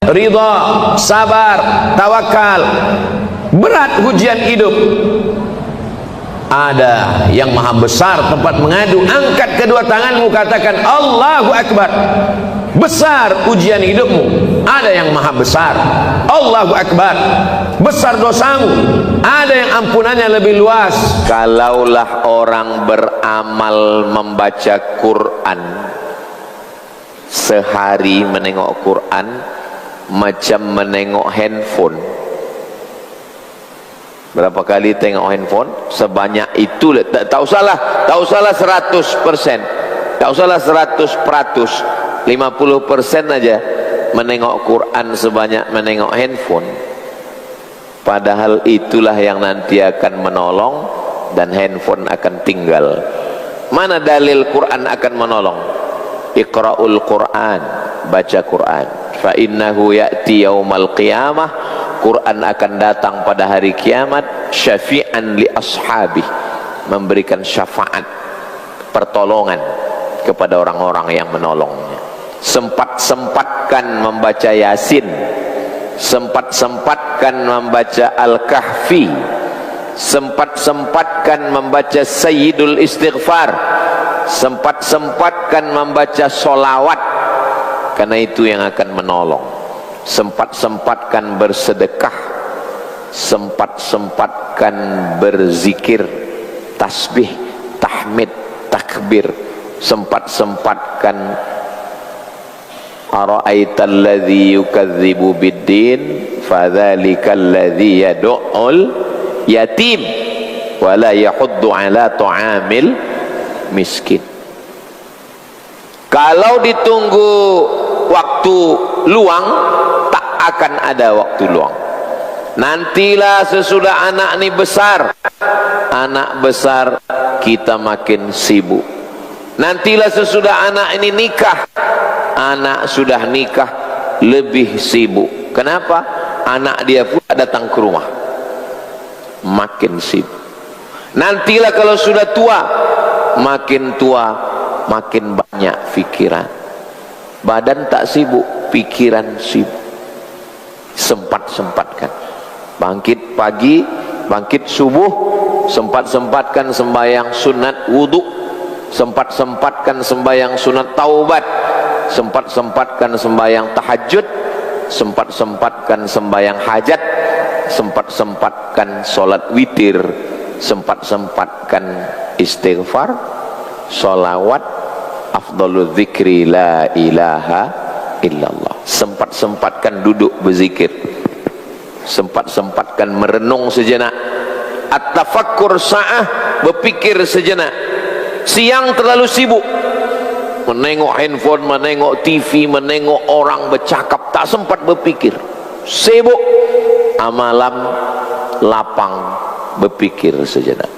ridha, sabar, tawakal. Berat ujian hidup. Ada yang maha besar tempat mengadu. Angkat kedua tanganmu, katakan Allahu Akbar. Besar ujian hidupmu. Ada yang maha besar. Allahu Akbar. Besar dosamu. Ada yang ampunannya lebih luas. Kalaulah orang beramal membaca Quran, sehari menengok Quran macam menengok handphone. Berapa kali tengok handphone? Sebanyak itu. Tak usahlah 100%, tak usahlah 100%, 50% aja menengok Quran sebanyak menengok handphone. Padahal itulah yang nanti akan menolong, dan handphone akan tinggal. Mana dalil Quran akan menolong? Iqra'ul Quran, baca Quran. Fa innahu ya'ti yaumal qiyamah, Quran akan datang pada hari kiamat, syafi'an li ashabih, memberikan syafaat, pertolongan kepada orang-orang yang menolongnya. Sempat-sempatkan membaca Yasin, sempat-sempatkan membaca Al-Kahfi, sempat-sempatkan membaca Sayyidul Istighfar, sempat-sempatkan membaca solawat, karena itu yang akan menolong. Sempat-sempatkan bersedekah, sempat-sempatkan berzikir, tasbih, tahmid, takbir, sempat-sempatkan ara'aital ladzi yukadzibu biddin fadzalika alladzi yad'ul yatim wa la yahuddu ala ta'amil miskin. Kalau ditunggu waktu luang, tak akan ada waktu luang. Nantilah sesudah anak ini besar, anak besar kita makin sibuk. Nantilah sesudah anak ini nikah, anak sudah nikah lebih sibuk. Kenapa? Anak dia pula datang ke rumah, makin sibuk. Nantilah kalau sudah tua, makin tua makin banyak pikiran. Badan tak sibuk, pikiran sibuk. Sempat-sempatkan bangkit pagi, bangkit subuh, sempat-sempatkan sembahyang sunat wudu, sempat-sempatkan sembahyang sunat taubat, sempat-sempatkan sembahyang tahajud, sempat-sempatkan sembahyang hajat, sempat-sempatkan solat witir, sempat-sempatkan istighfar, solawat, afdalul zikri la ilaha illallah. Sempat-sempatkan duduk berzikir, sempat-sempatkan merenung sejenak, at-tafakkur sa'ah, berpikir sejenak. Siang terlalu sibuk menengok handphone, menengok TV, menengok orang bercakap, tak sempat berpikir, sibuk. Malam lapang, berpikir sejenak,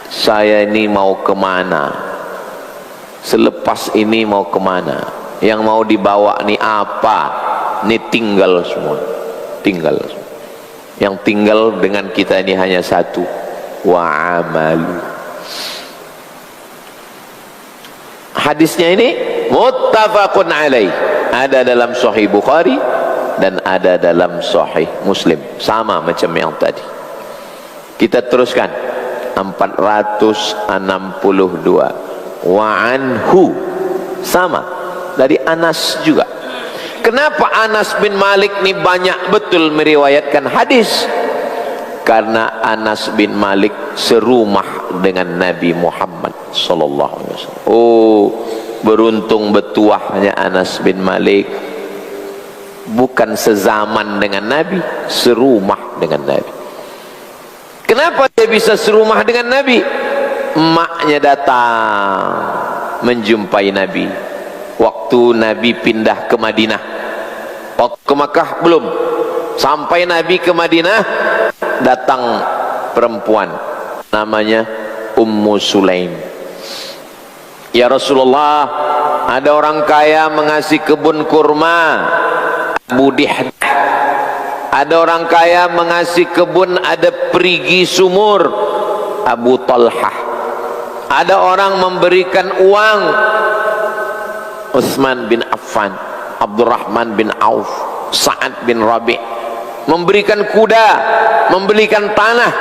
saya ini mau kemana, selepas ini mau kemana, yang mau dibawa ni apa, ni tinggal semua, tinggal semua. Yang tinggal dengan kita ini hanya satu, wa amalu. Hadisnya ini muttafaqun alaih, ada dalam Sahih Bukhari dan ada dalam Sahih Muslim, sama macam yang tadi. Kita teruskan 462. Wa anhu, sama dari Anas juga. Kenapa Anas bin Malik ni banyak betul meriwayatkan hadis? Karena Anas bin Malik serumah dengan Nabi Muhammad sallallahu alaihi wasallam. Oh, beruntung betuahnya Anas bin Malik, bukan sezaman dengan Nabi, serumah dengan Nabi. Kenapa dia bisa serumah dengan Nabi? Emaknya datang menjumpai Nabi waktu Nabi pindah ke Madinah. Waktu ke Makkah belum. Sampai Nabi ke Madinah, datang perempuan namanya Ummu Sulaim. Ya Rasulullah, ada orang kaya mengasih kebun kurma, Abu Dihdah. Ada orang kaya mengasih kebun, ada perigi sumur, Abu Talhah. Ada orang memberikan uang, Utsman bin Affan, Abdurrahman bin Auf, Sa'ad bin Rabi', memberikan kuda, memberikan tanah.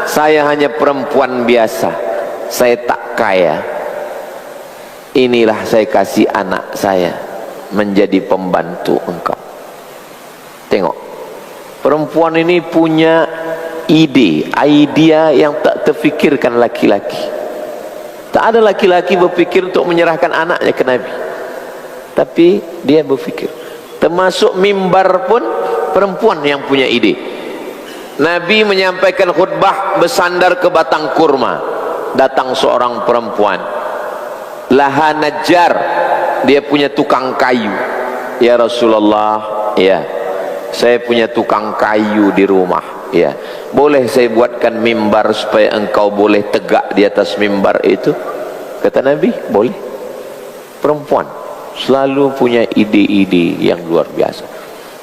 Saya hanya perempuan biasa, saya tak kaya. Inilah saya kasih anak saya menjadi pembantu engkau. Tengok, perempuan ini punya idea yang tak terfikirkan laki-laki. Tak ada laki-laki berfikir untuk menyerahkan anaknya ke Nabi, tapi dia berfikir. Termasuk mimbar pun perempuan yang punya ide. Nabi menyampaikan khutbah bersandar ke batang kurma. Datang seorang perempuan, laha najjar, dia punya tukang kayu. Ya Rasulullah, ya, saya punya tukang kayu di rumah. Ya, boleh saya buatkan mimbar supaya engkau boleh tegak di atas mimbar itu? Kata Nabi, boleh. Perempuan selalu punya ide-ide yang luar biasa.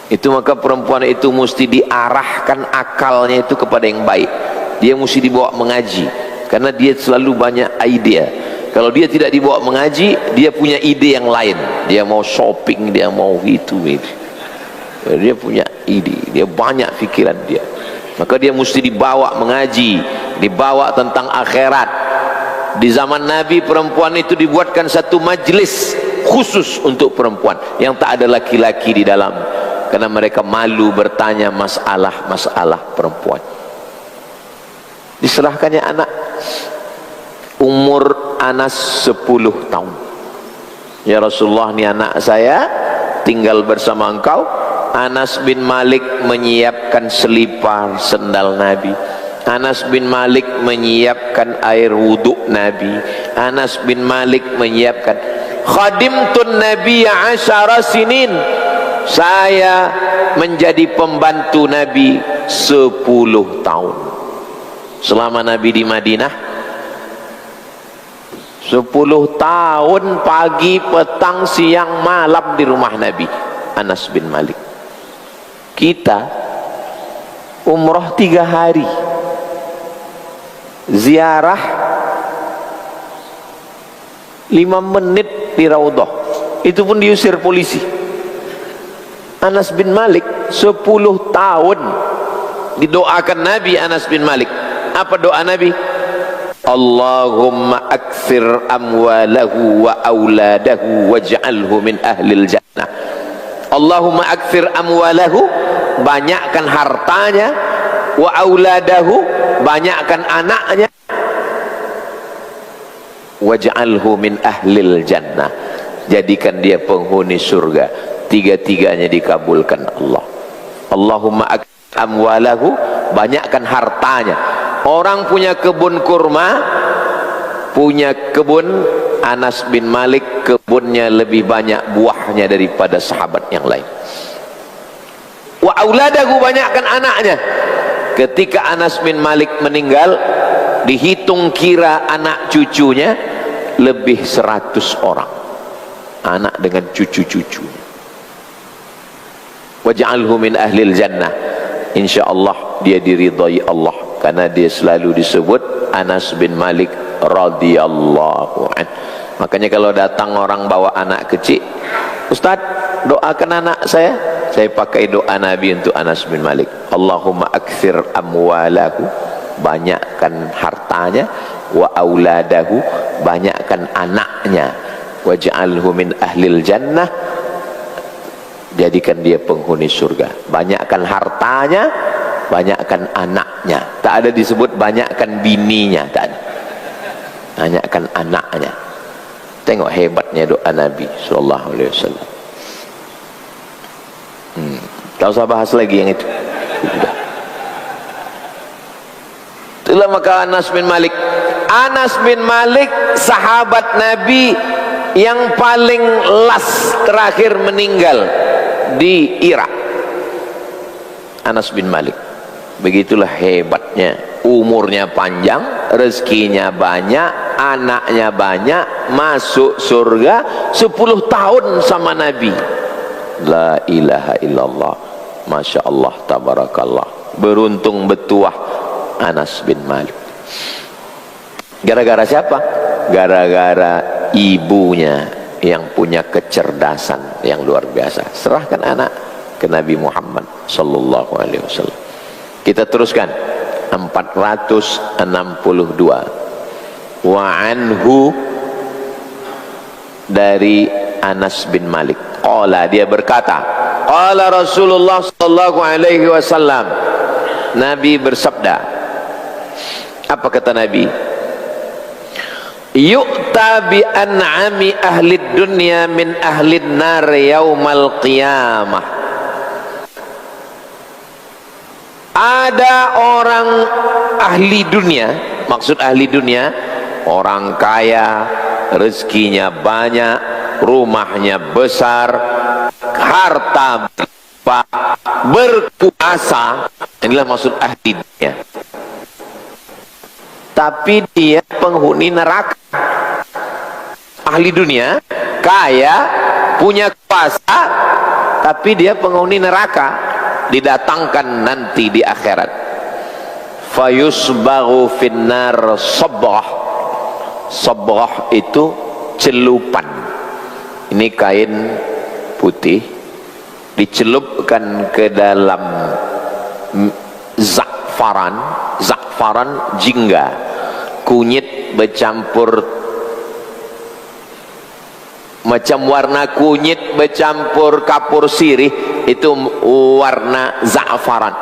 Itu maka perempuan itu mesti diarahkan akalnya itu kepada yang baik. Dia mesti dibawa mengaji, karena dia selalu banyak idea. Kalau dia tidak dibawa mengaji, dia punya ide yang lain. Dia mau shopping, dia mau itu. Dia punya ide, dia banyak pikiran dia. Maka dia mesti dibawa mengaji, dibawa tentang akhirat. Di zaman Nabi, perempuan itu dibuatkan satu majlis khusus untuk perempuan yang tak ada laki-laki di dalam, karena mereka malu bertanya masalah perempuan. Diserahkannya anak. Umur Anas 10 tahun. Ya Rasulullah, ni anak saya tinggal bersama engkau. Anas bin Malik menyiapkan selipar sendal Nabi. Anas bin Malik menyiapkan air wuduk Nabi. Anas bin Malik menyiapkan. Khadimtun Nabi 10 sinin. Saya menjadi pembantu Nabi 10 tahun. Selama Nabi di Madinah 10 tahun, pagi, petang, siang, malam di rumah Nabi. Anas bin Malik. Kita umrah 3 hari, ziarah 5 menit di Raudhah, itu pun diusir polisi. Anas bin Malik 10 tahun didoakan Nabi. Anas bin Malik, apa doa Nabi? Allahumma akthir amwalahu wa auladahu waj'alhu min ahlil jannah. Allahumma akthir amwalahu, banyakkan hartanya, wa auladahu, banyakkan anaknya, waj'alhu min ahlil jannah, jadikan dia penghuni surga. Tiga-tiganya dikabulkan Allah. Allahumma akthir amwalahu, banyakkan hartanya. Orang punya kebun kurma, punya kebun. Anas bin Malik kebunnya lebih banyak buahnya daripada sahabat yang lain. Wa auladahu, banyakkan anaknya. Ketika Anas bin Malik meninggal, dihitung kira anak cucunya lebih 100 orang, anak dengan cucu-cucunya. Waj'alhu min ahlil jannah, insyaallah dia diridhai Allah, karena dia selalu disebut Anas bin Malik radhiyallahu an. Makanya kalau datang orang bawa anak kecil, Ustaz doakan anak saya pakai doa Nabi untuk Anas bin Malik. Allahumma akthir amwalahu, banyakkan hartanya, wa auladahu, banyakkan anaknya, waj'alhu min ahlil jannah, jadikan dia penghuni surga. Banyakkan hartanya, banyakkan anaknya. Tak ada disebut banyakkan bininya, tak ada. Banyakkan anaknya. Tengok hebatnya doa Nabi sallallahu alaihi wasallam. Tak usah bahas lagi yang itu. Itulah maka Anas bin Malik. Anas bin Malik sahabat Nabi yang paling last, terakhir meninggal di Irak. Anas bin Malik. Begitulah hebatnya. Umurnya panjang, rezekinya banyak, anaknya banyak, masuk surga 10 tahun sama Nabi. La ilaha illallah, masya Allah, tabarakallah. Beruntung betuah Anas bin Malik. Gara-gara siapa? Gara-gara ibunya yang punya kecerdasan yang luar biasa. Serahkan anak, ke Nabi Muhammad sallallahu alaihi wasallam. Kita teruskan 462. Wa anhu, dari Anas bin Malik, qala, dia berkata, qala Rasulullah sallallahu alaihi wasallam, Nabi bersabda. Apa kata Nabi? Yu'ta bi an'ami ahli dunya min ahli nar yaumal qiyamah. Ada orang ahli dunia, maksud ahli dunia, orang kaya, rezekinya banyak, rumahnya besar, harta berkuasa, inilah maksud ahli dunia. Tapi dia penghuni neraka. Ahli dunia, kaya, punya kuasa, tapi dia penghuni neraka. Didatangkan nanti di akhirat. Fayusbaghu finnar sabrah. Sabrah itu celupan. Ini kain putih dicelupkan ke dalam zakfaran. Zakfaran jingga, kunyit bercampur, macam warna kunyit bercampur kapur sirih, itu warna za'faran.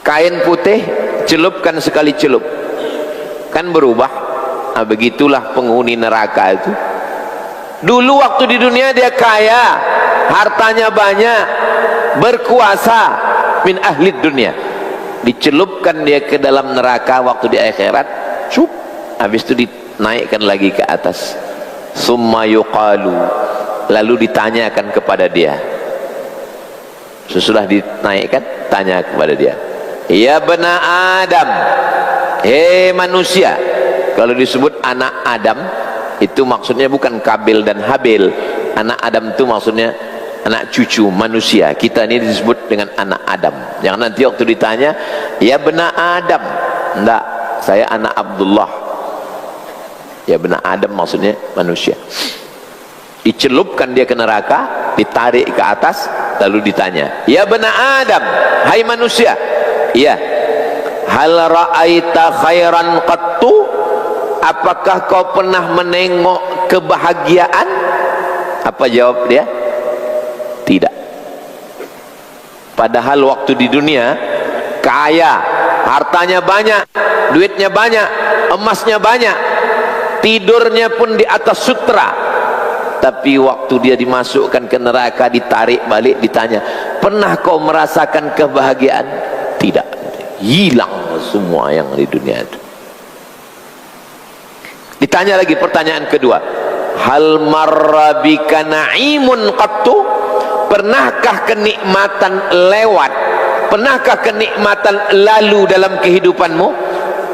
Kain putih celupkan sekali celup, kan berubah. Nah, begitulah penghuni neraka itu. Dulu waktu di dunia dia kaya, hartanya banyak, berkuasa, min ahli dunia. Dicelupkan dia ke dalam neraka waktu di akhirat, cup, habis itu dinaikkan lagi ke atas. Summa yuqalu, lalu ditanyakan kepada dia. Sesudah dinaikkan, tanya kepada dia, ya bena Adam, hei manusia. Kalau disebut anak Adam, itu maksudnya bukan Kabil dan Habil. Anak Adam itu maksudnya anak cucu manusia. Kita ini disebut dengan anak Adam. Jangan nanti waktu ditanya, ya bena Adam, enggak, saya anak Abdullah. Ya bena Adam maksudnya manusia. Dicelupkan dia ke neraka, ditarik ke atas, lalu ditanya, ya bena Adam, hai manusia, iya, hal ra'aita khairan qattu, apakah kau pernah menengok kebahagiaan? Apa jawab dia? Tidak. Padahal waktu di dunia kaya, hartanya banyak, duitnya banyak, emasnya banyak, tidurnya pun di atas sutra. Tapi waktu dia dimasukkan ke neraka, ditarik balik, ditanya, pernah kau merasakan kebahagiaan? Tidak. Hilang semua yang di dunia itu. Ditanya lagi pertanyaan kedua, hal marra bika na'imun qattu, pernahkah kenikmatan lewat, pernahkah kenikmatan lalu dalam kehidupanmu?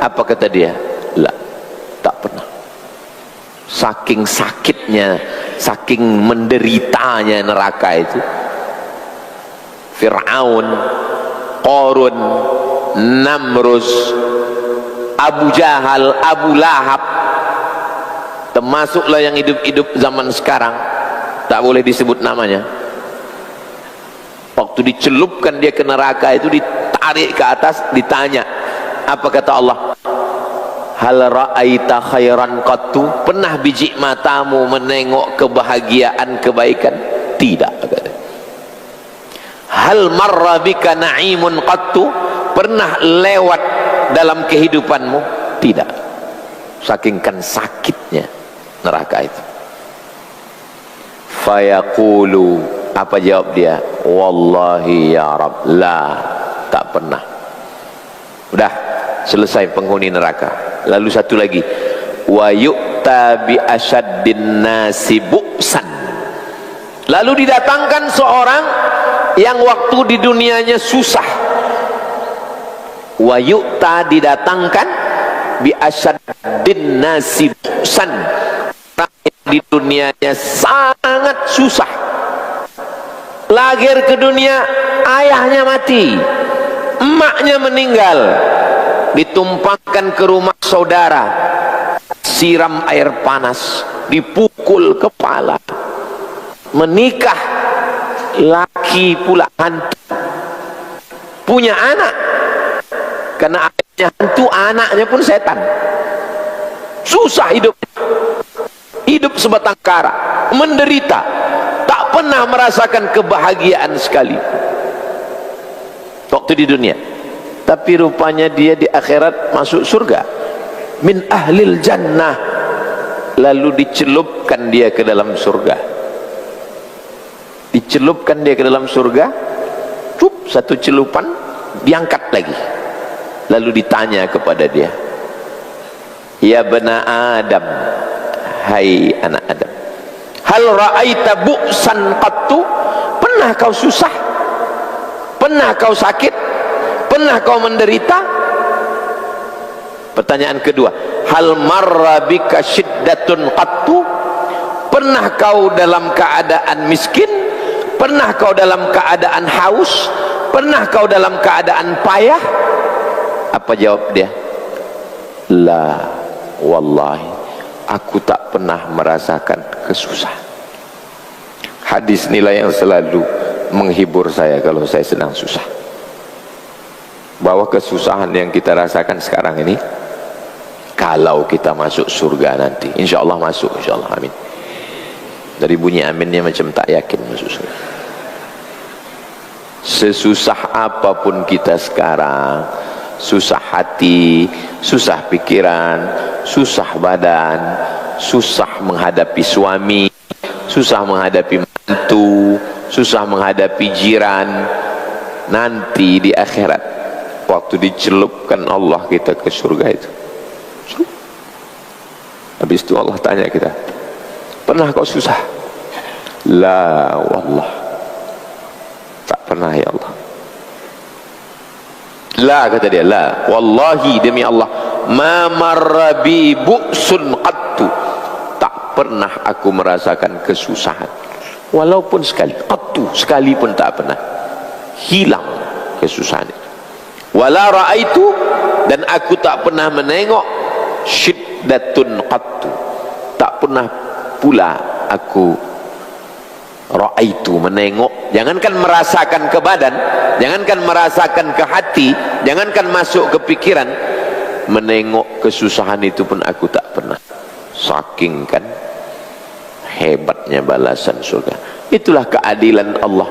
Apa kata dia? La, tak pernah. Saking sakitnya, saking menderitanya neraka itu. Fir'aun, Qarun, Namrus, Abu Jahal, Abu Lahab, termasuklah yang hidup-hidup zaman sekarang, tak boleh disebut namanya. Waktu dicelupkan dia ke neraka itu, ditarik ke atas, ditanya, apa kata Allah? Hal ra'aita khairan qattu, pernah biji matamu menengok kebahagiaan, kebaikan? Tidak. Hal marra bika na'imun qattu, pernah lewat dalam kehidupanmu? Tidak. Sakingkan sakitnya neraka itu. Fayaqulu, apa jawab dia? Wallahi ya Rabb, la, tak pernah. Udah selesai penghuni neraka. Lalu satu lagi, wa yu'ta bi asyaddin nasi bu'san, lalu didatangkan seorang yang waktu di dunianya susah. Wa yu'ta, didatangkan, bi asyaddin nasi bu'san, di dunianya sangat susah. Lahir ke dunia, ayahnya mati, emaknya meninggal, ditumpangkan ke rumah saudara, siram air panas, dipukul kepala, menikah laki pula hantu punya anak, karena ayahnya hantu, anaknya pun setan. Susah hidup sebatang kara, menderita, tak pernah merasakan kebahagiaan sekali waktu di dunia. Tapi rupanya dia di akhirat masuk surga, min ahlil jannah, lalu dicelupkan dia ke dalam surga. Dicelupkan dia ke dalam surga, cup, satu celupan, diangkat lagi, lalu ditanya kepada dia, ya bena Adam, hai anak Adam, hal ra'aita bu'san qattu, pernah kau susah, pernah kau sakit, pernah kau menderita? Pertanyaan kedua, hal marra bika syiddatun qattu, pernah kau dalam keadaan miskin, pernah kau dalam keadaan haus, pernah kau dalam keadaan payah? Apa jawab dia? La wallahi, aku tak pernah merasakan kesusahan. Hadis nilai yang selalu menghibur saya kalau saya sedang susah, bahwa kesusahan yang kita rasakan sekarang ini, kalau kita masuk surga nanti, insya Allah masuk, insya Allah, amin. Dari bunyi aminnya macam tak yakin masuk surga. Sesusah apapun kita sekarang, susah hati, susah pikiran, susah badan, susah menghadapi suami, susah menghadapi mantu, susah menghadapi jiran, nanti di akhirat waktu dicelupkan Allah kita ke surga itu, habis itu Allah tanya kita, pernah kau susah? La wallah, tak pernah ya Allah. La, kata dia, la wallahi, demi Allah, ma marra bi bu'sun qattu, tak pernah aku merasakan kesusahan walaupun sekali, qattu, sekali pun tak pernah hilang kesusahan itu. Wala ra'aitu, dan aku tak pernah menengok syiddatun qattu, tak pernah pula aku ra'aitu, menengok, jangankan merasakan ke badan, jangankan merasakan ke hati, jangankan masuk ke pikiran, menengok kesusahan itu pun aku tak pernah. Saking kan hebatnya balasan surga. Itulah keadilan Allah,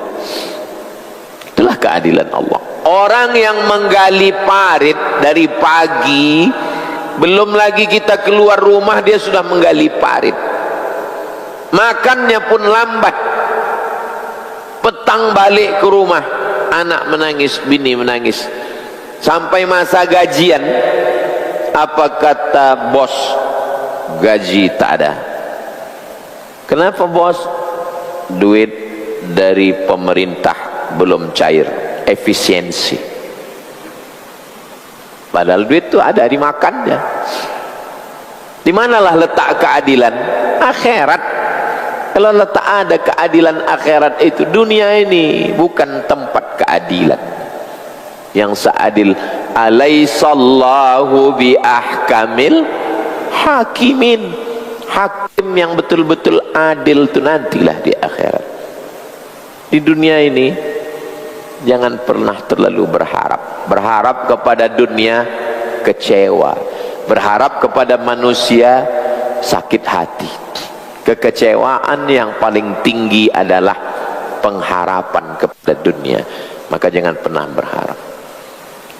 itulah keadilan Allah. Orang yang menggali parit dari pagi, belum lagi kita keluar rumah dia sudah menggali parit, makannya pun lambat. Petang balik ke rumah, anak menangis, bini menangis. Sampai masa gajian, apa kata bos? Gaji tak ada. Kenapa bos? Duit dari pemerintah belum cair, efisiensi. Padahal duit itu ada, dimakannya. Di manalah letak keadilan? Akhirat. Kalau letak ada keadilan akhirat itu, dunia ini bukan tempat keadilan. Yang seadil, alaisallahu bi ahkamil hakimin, hakim yang betul-betul adil itu nantilah di akhirat. Di dunia ini jangan pernah terlalu berharap kepada dunia, kecewa, berharap kepada manusia, sakit hati. Kekecewaan yang paling tinggi adalah pengharapan kepada dunia. Maka jangan pernah berharap.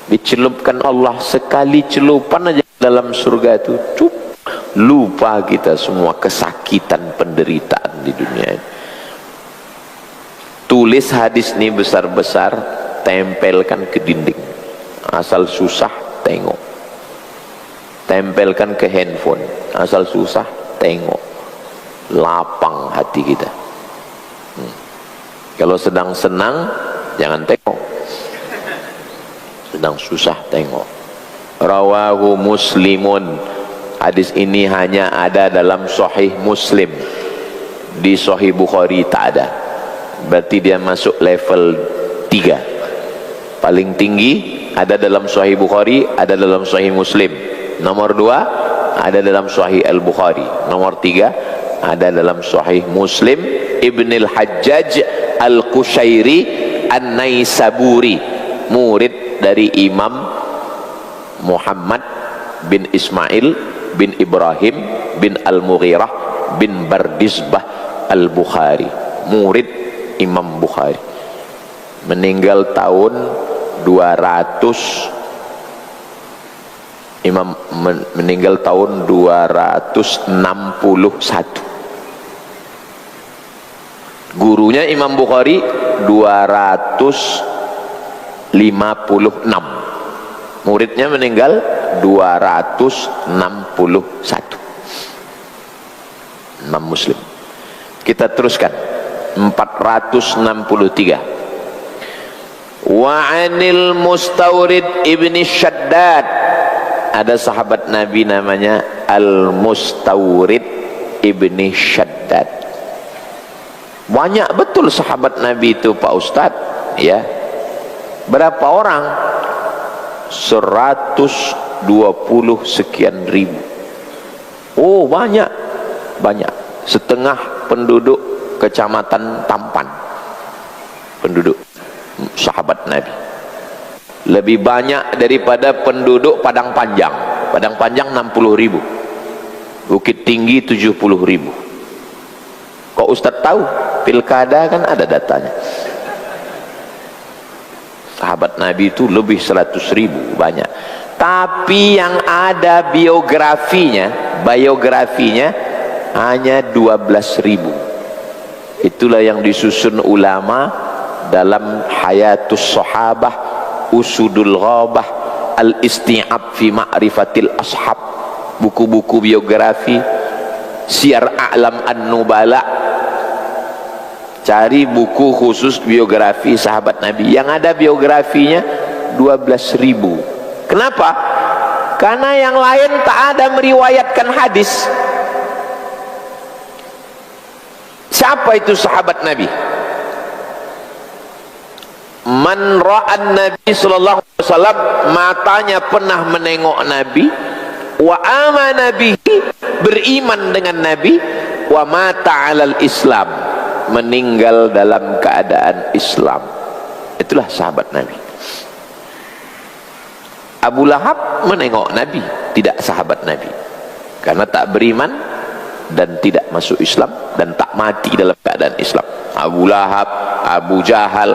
Dicelupkan Allah sekali celupan aja dalam surga itu, cup, lupa kita semua kesakitan penderitaan di dunia ini. Tulis hadis ini besar-besar, tempelkan ke dinding. Asal susah, tengok. Tempelkan ke handphone. Asal susah, tengok. Lapang hati kita. Kalau sedang senang, jangan tengok. Sedang susah, tengok. Rawahu Muslimun, hadis ini hanya ada dalam Sahih Muslim, di Sahih Bukhari tak ada. Berarti dia masuk level 3. Paling tinggi ada dalam Sahih Bukhari, ada dalam Sahih Muslim. Nomor 2 ada dalam Sahih Al-Bukhari. Nomor 3 ada dalam Sahih Muslim. Ibn al-Hajjaj Al-Qushairi An-Naisaburi, murid dari Imam Muhammad bin Ismail bin Ibrahim bin Al-Mughirah bin Bardizbah Al-Bukhari, murid Imam Bukhari. Meninggal tahun 200, Imam meninggal tahun 261. Gurunya Imam Bukhari 256. Muridnya meninggal 261. Imam Muslim. Kita teruskan 463. Wa 'anil Mustawrid ibni Shaddad, ada sahabat Nabi namanya Al-Mustawrid ibni Shaddad. Banyak betul sahabat Nabi itu Pak Ustadz, ya. Berapa orang? 120 sekian ribu. Oh, banyak. Setengah penduduk kecamatan Tampan penduduk sahabat Nabi. Lebih banyak daripada penduduk Padang Panjang. Padang Panjang 60 ribu, Bukit Tinggi 70 ribu. Kok Ustadz tahu? Pilkada kan ada datanya. Sahabat Nabi itu lebih 100 ribu, banyak. Tapi yang ada biografinya hanya 12 ribu. Itulah yang disusun ulama dalam Hayatus Sahabah, Usudul Ghabah, Al-Isti'ab fi Ma'rifatil Ashab, buku-buku biografi, Syiar A'lam An-Nubala. Cari buku khusus biografi sahabat Nabi, yang ada biografinya 12 ribu. Kenapa? Karena yang lain tak ada meriwayatkan hadis. Siapa itu sahabat Nabi? Man ra'an Nabi sallallahu alaihi wasallam, matanya pernah menengok Nabi, wa amana bihi, beriman dengan Nabi, wa mata 'alal Islam, meninggal dalam keadaan Islam. Itulah sahabat Nabi. Abu Lahab menengok Nabi, tidak sahabat Nabi, karena tak beriman dan tidak masuk Islam dan tak mati dalam keadaan Islam. Abu Lahab, Abu Jahal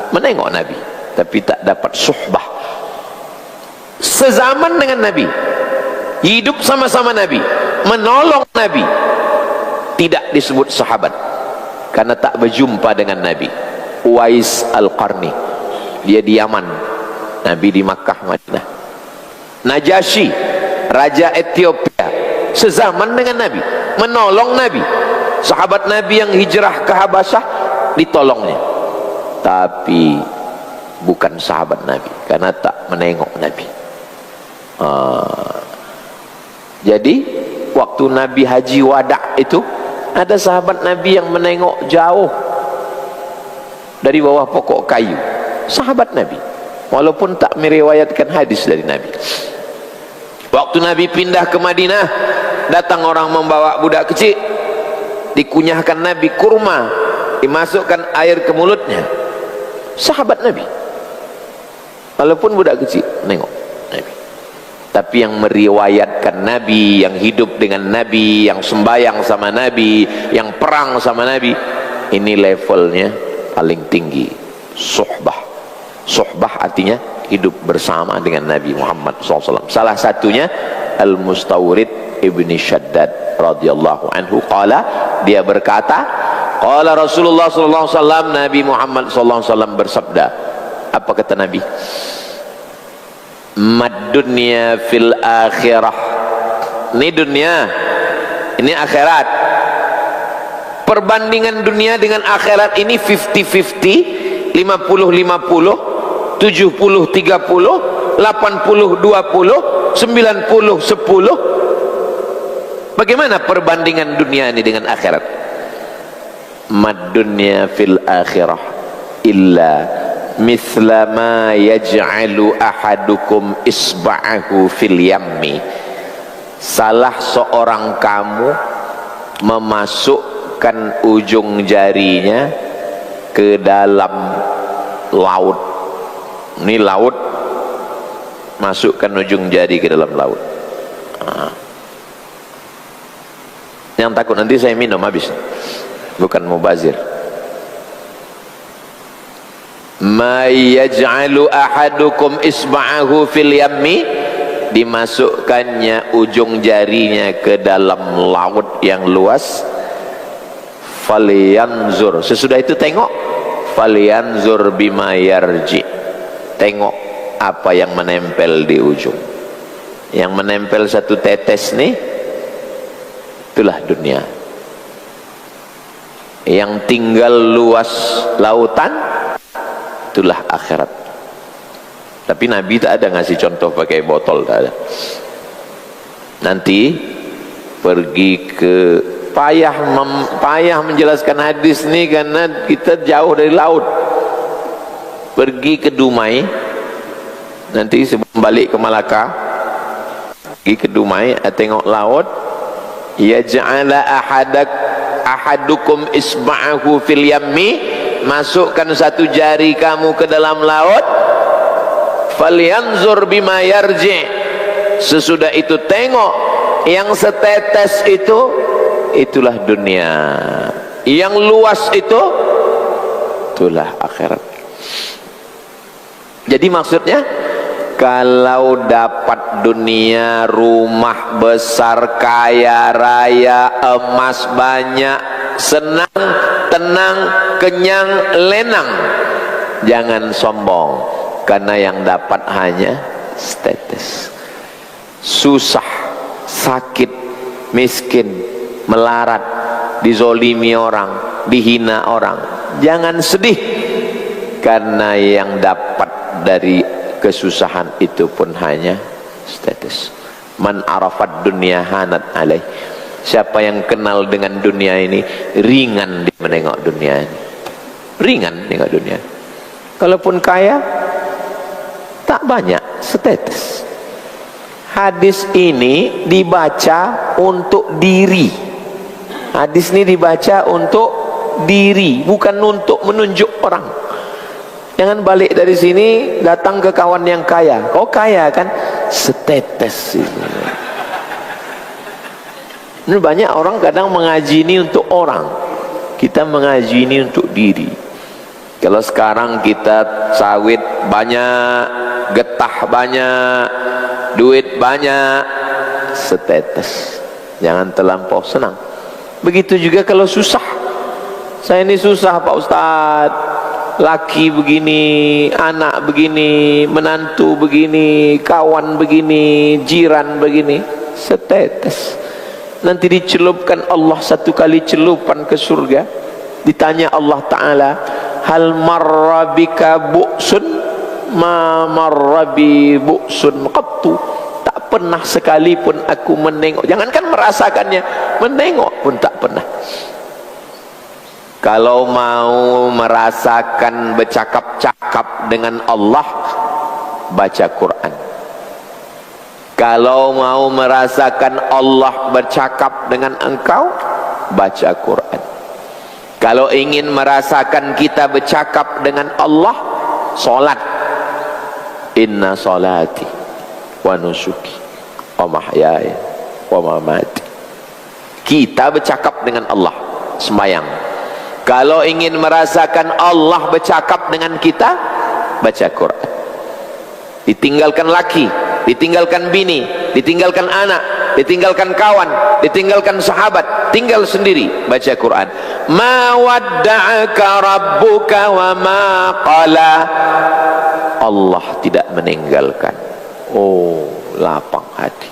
menengok Nabi, tapi tak dapat suhbah, sezaman dengan Nabi, hidup sama-sama Nabi, menolong Nabi, tidak disebut sahabat karena tak berjumpa dengan Nabi. Uwais Al-Qarni, dia di Yaman, Nabi di Makkah, Madinah. Najasyi, Raja Ethiopia, sezaman dengan Nabi, menolong Nabi. Sahabat Nabi yang hijrah ke Habasyah ditolongnya, tapi bukan sahabat Nabi karena tak menengok Nabi. Jadi waktu Nabi haji wada' itu, ada sahabat Nabi yang menengok jauh dari bawah pokok kayu, sahabat Nabi, walaupun tak meriwayatkan hadis dari Nabi. Waktu Nabi pindah ke Madinah, datang orang membawa budak kecil, dikunyahkan Nabi kurma, dimasukkan air ke mulutnya, sahabat Nabi, walaupun budak kecil nengok Nabi. Tapi yang meriwayatkan Nabi, yang hidup dengan Nabi, yang sembahyang sama Nabi, yang perang sama Nabi, ini levelnya paling tinggi, suhbah. Suhbah artinya hidup bersama dengan Nabi Muhammad SAW. Salah satunya Al-Mustawrid ibni Shaddad radhiyallahu anhu. Qala, dia berkata, qala Rasulullah SAW, Nabi Muhammad SAW bersabda. Apa kata Nabi? Mad dunya fil akhirah. Ini dunia, ini akhirat. Perbandingan dunia dengan akhirat ini 50-50, 50-50, 70-30, 80-20, 90-10. Bagaimana perbandingan dunia ini dengan akhirat? Mad dunya fil akhirah illa mithla ma yaj'alu ahadukum isba'ahu fil yammi. Salah seorang kamu memasukkan ujung jarinya ke dalam laut. Ini laut, masukkan ujung jari ke dalam laut. Yang takut nanti saya minum habis, bukan mubazir. Ma yaj'alu ahadukum isba'ahu fil yammi, dimasukkannya ujung jarinya ke dalam laut yang luas. Falyanzur, sesudah itu tengok. Falyanzur bima yarji, tengok apa yang menempel di ujung. Yang menempel satu tetes nih, itulah dunia. Yang tinggal luas lautan, itulah akhirat. Tapi Nabi tak ada ngasih contoh pakai botol, tak ada. Nanti pergi ke payah menjelaskan hadis ni karena kita jauh dari laut. Pergi ke Dumai, nanti sebelum balik ke Malaka, pergi ke Dumai, tengok laut. Yaj'ala ahadukum isba'ahu fil yammi, masukkan satu jari kamu ke dalam laut. Falyanzur bima yarji, sesudah itu tengok yang setetes itu, itulah dunia. Yang luas itu, itulah akhirat. Jadi maksudnya, kalau dapat dunia, rumah besar, kaya raya, emas banyak, senang, tenang, kenyang, lenang, jangan sombong, karena yang dapat hanya status. Susah, sakit, miskin, melarat, dizolimi orang, dihina orang, jangan sedih, karena yang dapat dari kesusahan itu pun hanya status. Man arafat dunia hanat alaih, siapa yang kenal dengan dunia ini, ringan dia menengok dunia ini, ringan menengok dunia. Kalaupun kaya, tak banyak status. Hadis ini dibaca untuk diri. Hadis ini dibaca untuk diri, bukan untuk menunjuk orang. Jangan balik dari sini datang ke kawan yang kaya. Kau kaya kan? Setetes ini. Ini banyak orang kadang mengaji ini untuk orang. Kita mengaji ini untuk diri. Kalau sekarang kita sawit banyak, getah banyak, duit banyak, setetes. Jangan terlampau senang. Begitu juga kalau susah. Saya ini susah Pak Ustadz. Laki begini, anak begini, menantu begini, kawan begini, jiran begini, setetes. Nanti dicelupkan Allah satu kali celupan ke surga. Ditanya Allah Ta'ala, hal marra bika bu'sun ma marra bi bu'sun qattu. Tak pernah sekalipun aku menengok, jangankan merasakannya, menengok pun tak pernah. Kalau mau merasakan bercakap-cakap dengan Allah, baca Quran. Kalau mau merasakan Allah bercakap dengan engkau, baca Quran. Kalau ingin merasakan kita bercakap dengan Allah, solat. Inna salati wa nusuki wa mahyaya wa mamati. Kita bercakap dengan Allah, sembahyang. Kalau ingin merasakan Allah bercakap dengan kita, baca Quran. Ditinggalkan laki, ditinggalkan bini, ditinggalkan anak, ditinggalkan kawan, ditinggalkan sahabat, tinggal sendiri, baca Quran. Ma wadda'aka rabbuka wa ma qala. Allah tidak meninggalkan. Oh, lapang hati.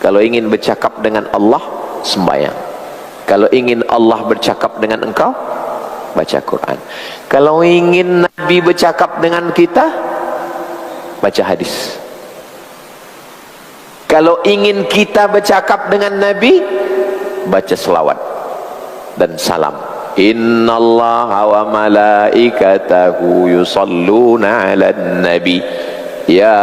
Kalau ingin bercakap dengan Allah, sembahyang. Kalau ingin Allah bercakap dengan engkau, baca Quran. Kalau ingin Nabi bercakap dengan kita, baca hadis. Kalau ingin kita bercakap dengan Nabi, baca selawat dan salam. Innallaha wa malaikatahu yusalluna 'alan nabi ya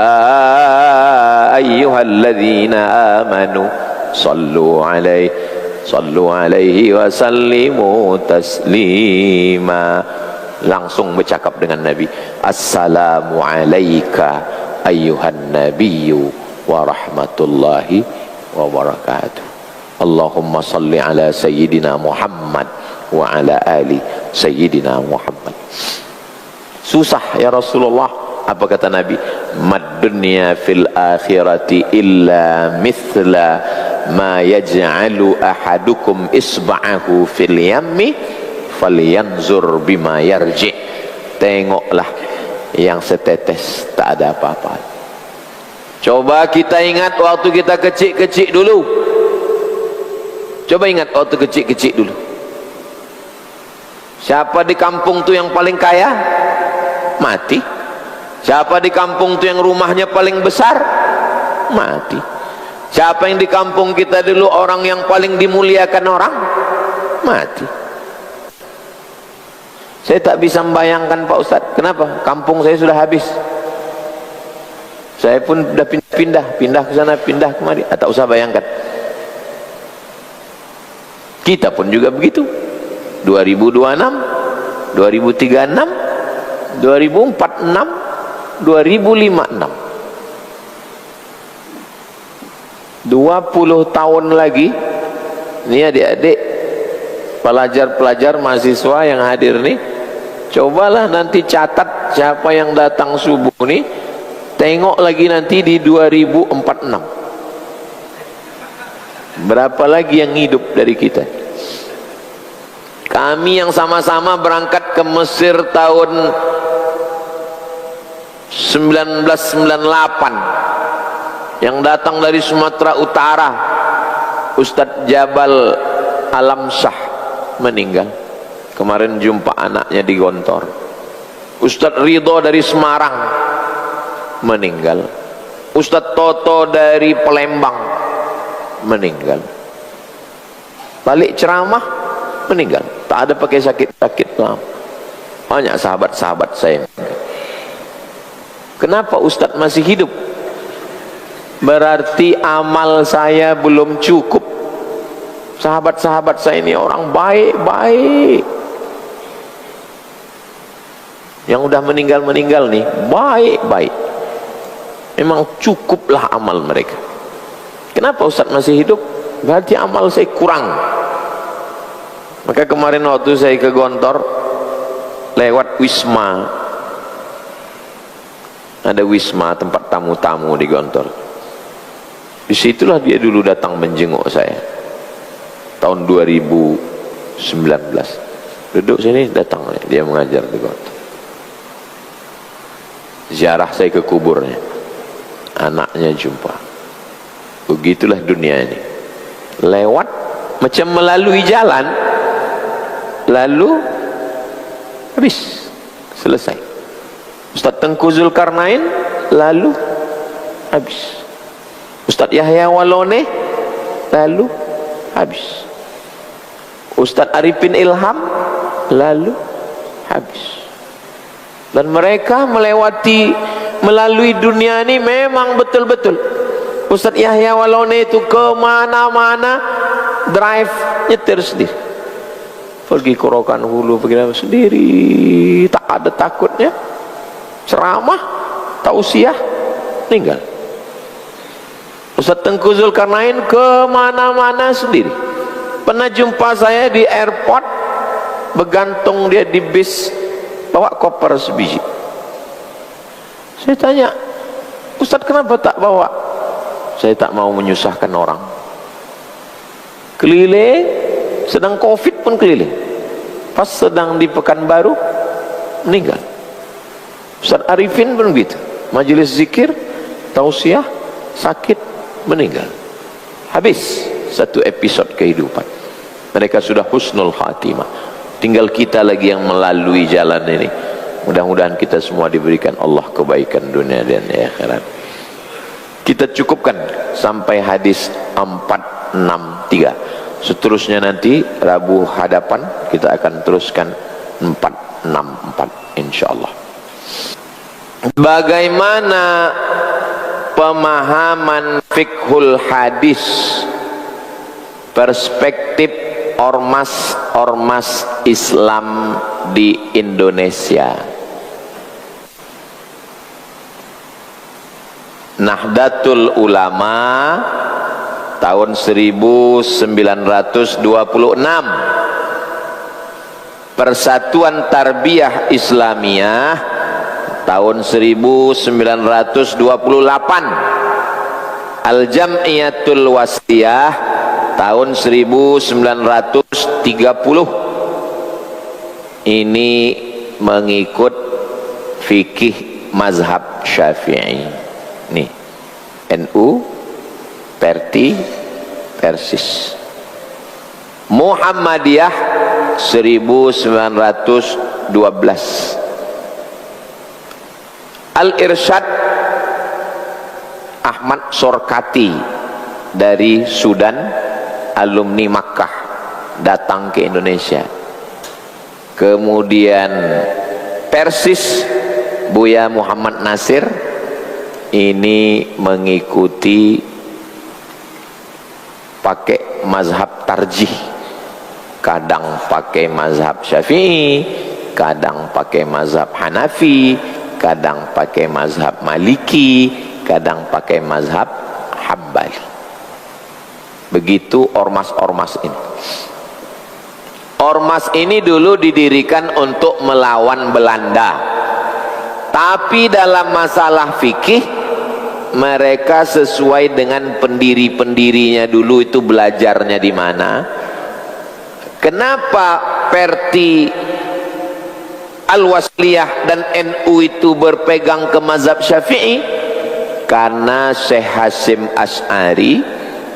ayyuhalladzina amanu sallu 'alaihi wa sallimu taslima. langsung bercakap dengan Nabi, assalamu alayka ayyuhan nabiyyu wa rahmatullahi wa barakatuh. Allahumma salli ala sayyidina Muhammad wa ala ali sayyidina Muhammad. Susah ya Rasulullah. Apa kata Nabi? Mad dunya fil akhirati illa mithla ma yaj'alu ahadukum isba'ahu fil yammi falyanzur bima yarji. Tengoklah yang setetes, tak ada apa-apa. Coba kita ingat waktu kita kecil-kecil dulu. Coba ingat waktu kecil-kecil dulu. Siapa di kampung tu yang paling kaya? Mati. Siapa di kampung tu yang rumahnya paling besar? Mati. Siapa yang di kampung kita dulu orang yang paling dimuliakan orang? Mati. Saya tak bisa membayangkan Pak Ustadz. Kenapa? Kampung saya sudah habis. Saya pun sudah pindah ke sana, pindah kemari. Tak usah bayangkan. Kita pun juga begitu. 2026, 2036, 2046, 2056. 20 tahun lagi. Ini adik-adik, pelajar-pelajar mahasiswa yang hadir nih, cobalah nanti catat siapa yang datang subuh nih, tengok lagi nanti di 2046 berapa lagi yang hidup dari kita. Kami yang sama-sama berangkat ke Mesir tahun 1998, yang datang dari Sumatera Utara, Ustadz Jabal Alam Shah meninggal. Kemarin jumpa anaknya di Gontor. Ustadz Ridho dari Semarang meninggal. Ustadz Toto dari Palembang meninggal. Balik ceramah meninggal. Tak ada pakai sakit-sakit lah. Banyak sahabat-sahabat saya. Kenapa Ustadz masih hidup? Berarti amal saya belum cukup. Sahabat-sahabat saya ini orang baik-baik. Yang udah meninggal nih, baik-baik. Memang cukuplah amal mereka. Kenapa Ustadz masih hidup? Berarti amal saya kurang. Maka kemarin waktu saya ke Gontor, lewat Wisma, ada Wisma tempat tamu-tamu di Gontor. Disitulah dia dulu datang menjenguk saya tahun 2019. Duduk sini, datang dia mengajar di Gontor. Ziarah saya ke kuburnya, anaknya jumpa. Begitulah dunia ini, lewat macam melalui jalan, lalu habis, selesai. Ustadz Tengku Zulkarnain lalu habis. Ustadz Yahya Walone lalu habis. Ustadz Arifin Ilham lalu habis. Dan mereka melalui dunia ini memang betul-betul. Ustadz Yahya Walone itu kemana-mana drive, nyetir sendiri. Pergi ke Rokan Hulu, pergi sendiri, tak ada takutnya. Ceramah, tausiah, tinggal. Ustadz Tengku Zulkarnain kemana-mana sendiri. Pernah jumpa saya di airport, bergantung dia di bis, bawa koper sebiji. Saya tanya, Ustadz kenapa tak bawa? Saya tak mau menyusahkan orang. Keliling, sedang COVID pun keliling. Pas sedang di Pekanbaru, meninggal. Ustadz Arifin pun begitu. Majelis zikir, tausiah, sakit, meninggal. Habis satu episode kehidupan. Mereka sudah husnul khatimah. Tinggal kita lagi yang melalui jalan ini. Mudah-mudahan kita semua diberikan Allah kebaikan dunia dan akhirat. Kita cukupkan sampai hadis 463. Seterusnya nanti Rabu hadapan kita akan teruskan 464 insyaallah. Bagaimana pemahaman fiqhul hadis, perspektif ormas Islam di Indonesia. Nahdlatul Ulama tahun 1926, Persatuan Tarbiyah Islamiyah tahun 1928, Al-Jam'iyatul Wasliyah tahun 1930. Ini mengikut fikih mazhab Syafi'i. Nih, NU, Perti, Persis. Muhammadiyah 1912. Al-Irsyad Ahmad Sorkati dari Sudan, alumni Makkah, datang ke Indonesia. Kemudian Persis Buya Muhammad Nasir, ini mengikuti pakai mazhab tarjih, kadang pakai mazhab Syafi'i, kadang pakai mazhab Hanafi, kadang pakai mazhab Maliki, kadang pakai mazhab Hambali. Begitu ormas-ormas ini. Ormas ini dulu didirikan untuk melawan Belanda, tapi dalam masalah fikih mereka sesuai dengan pendiri-pendirinya dulu itu belajarnya di mana. Kenapa Perti, Al-Wasliyah dan NU itu berpegang ke mazhab Syafi'i? Karena Syekh Hasyim Asy'ari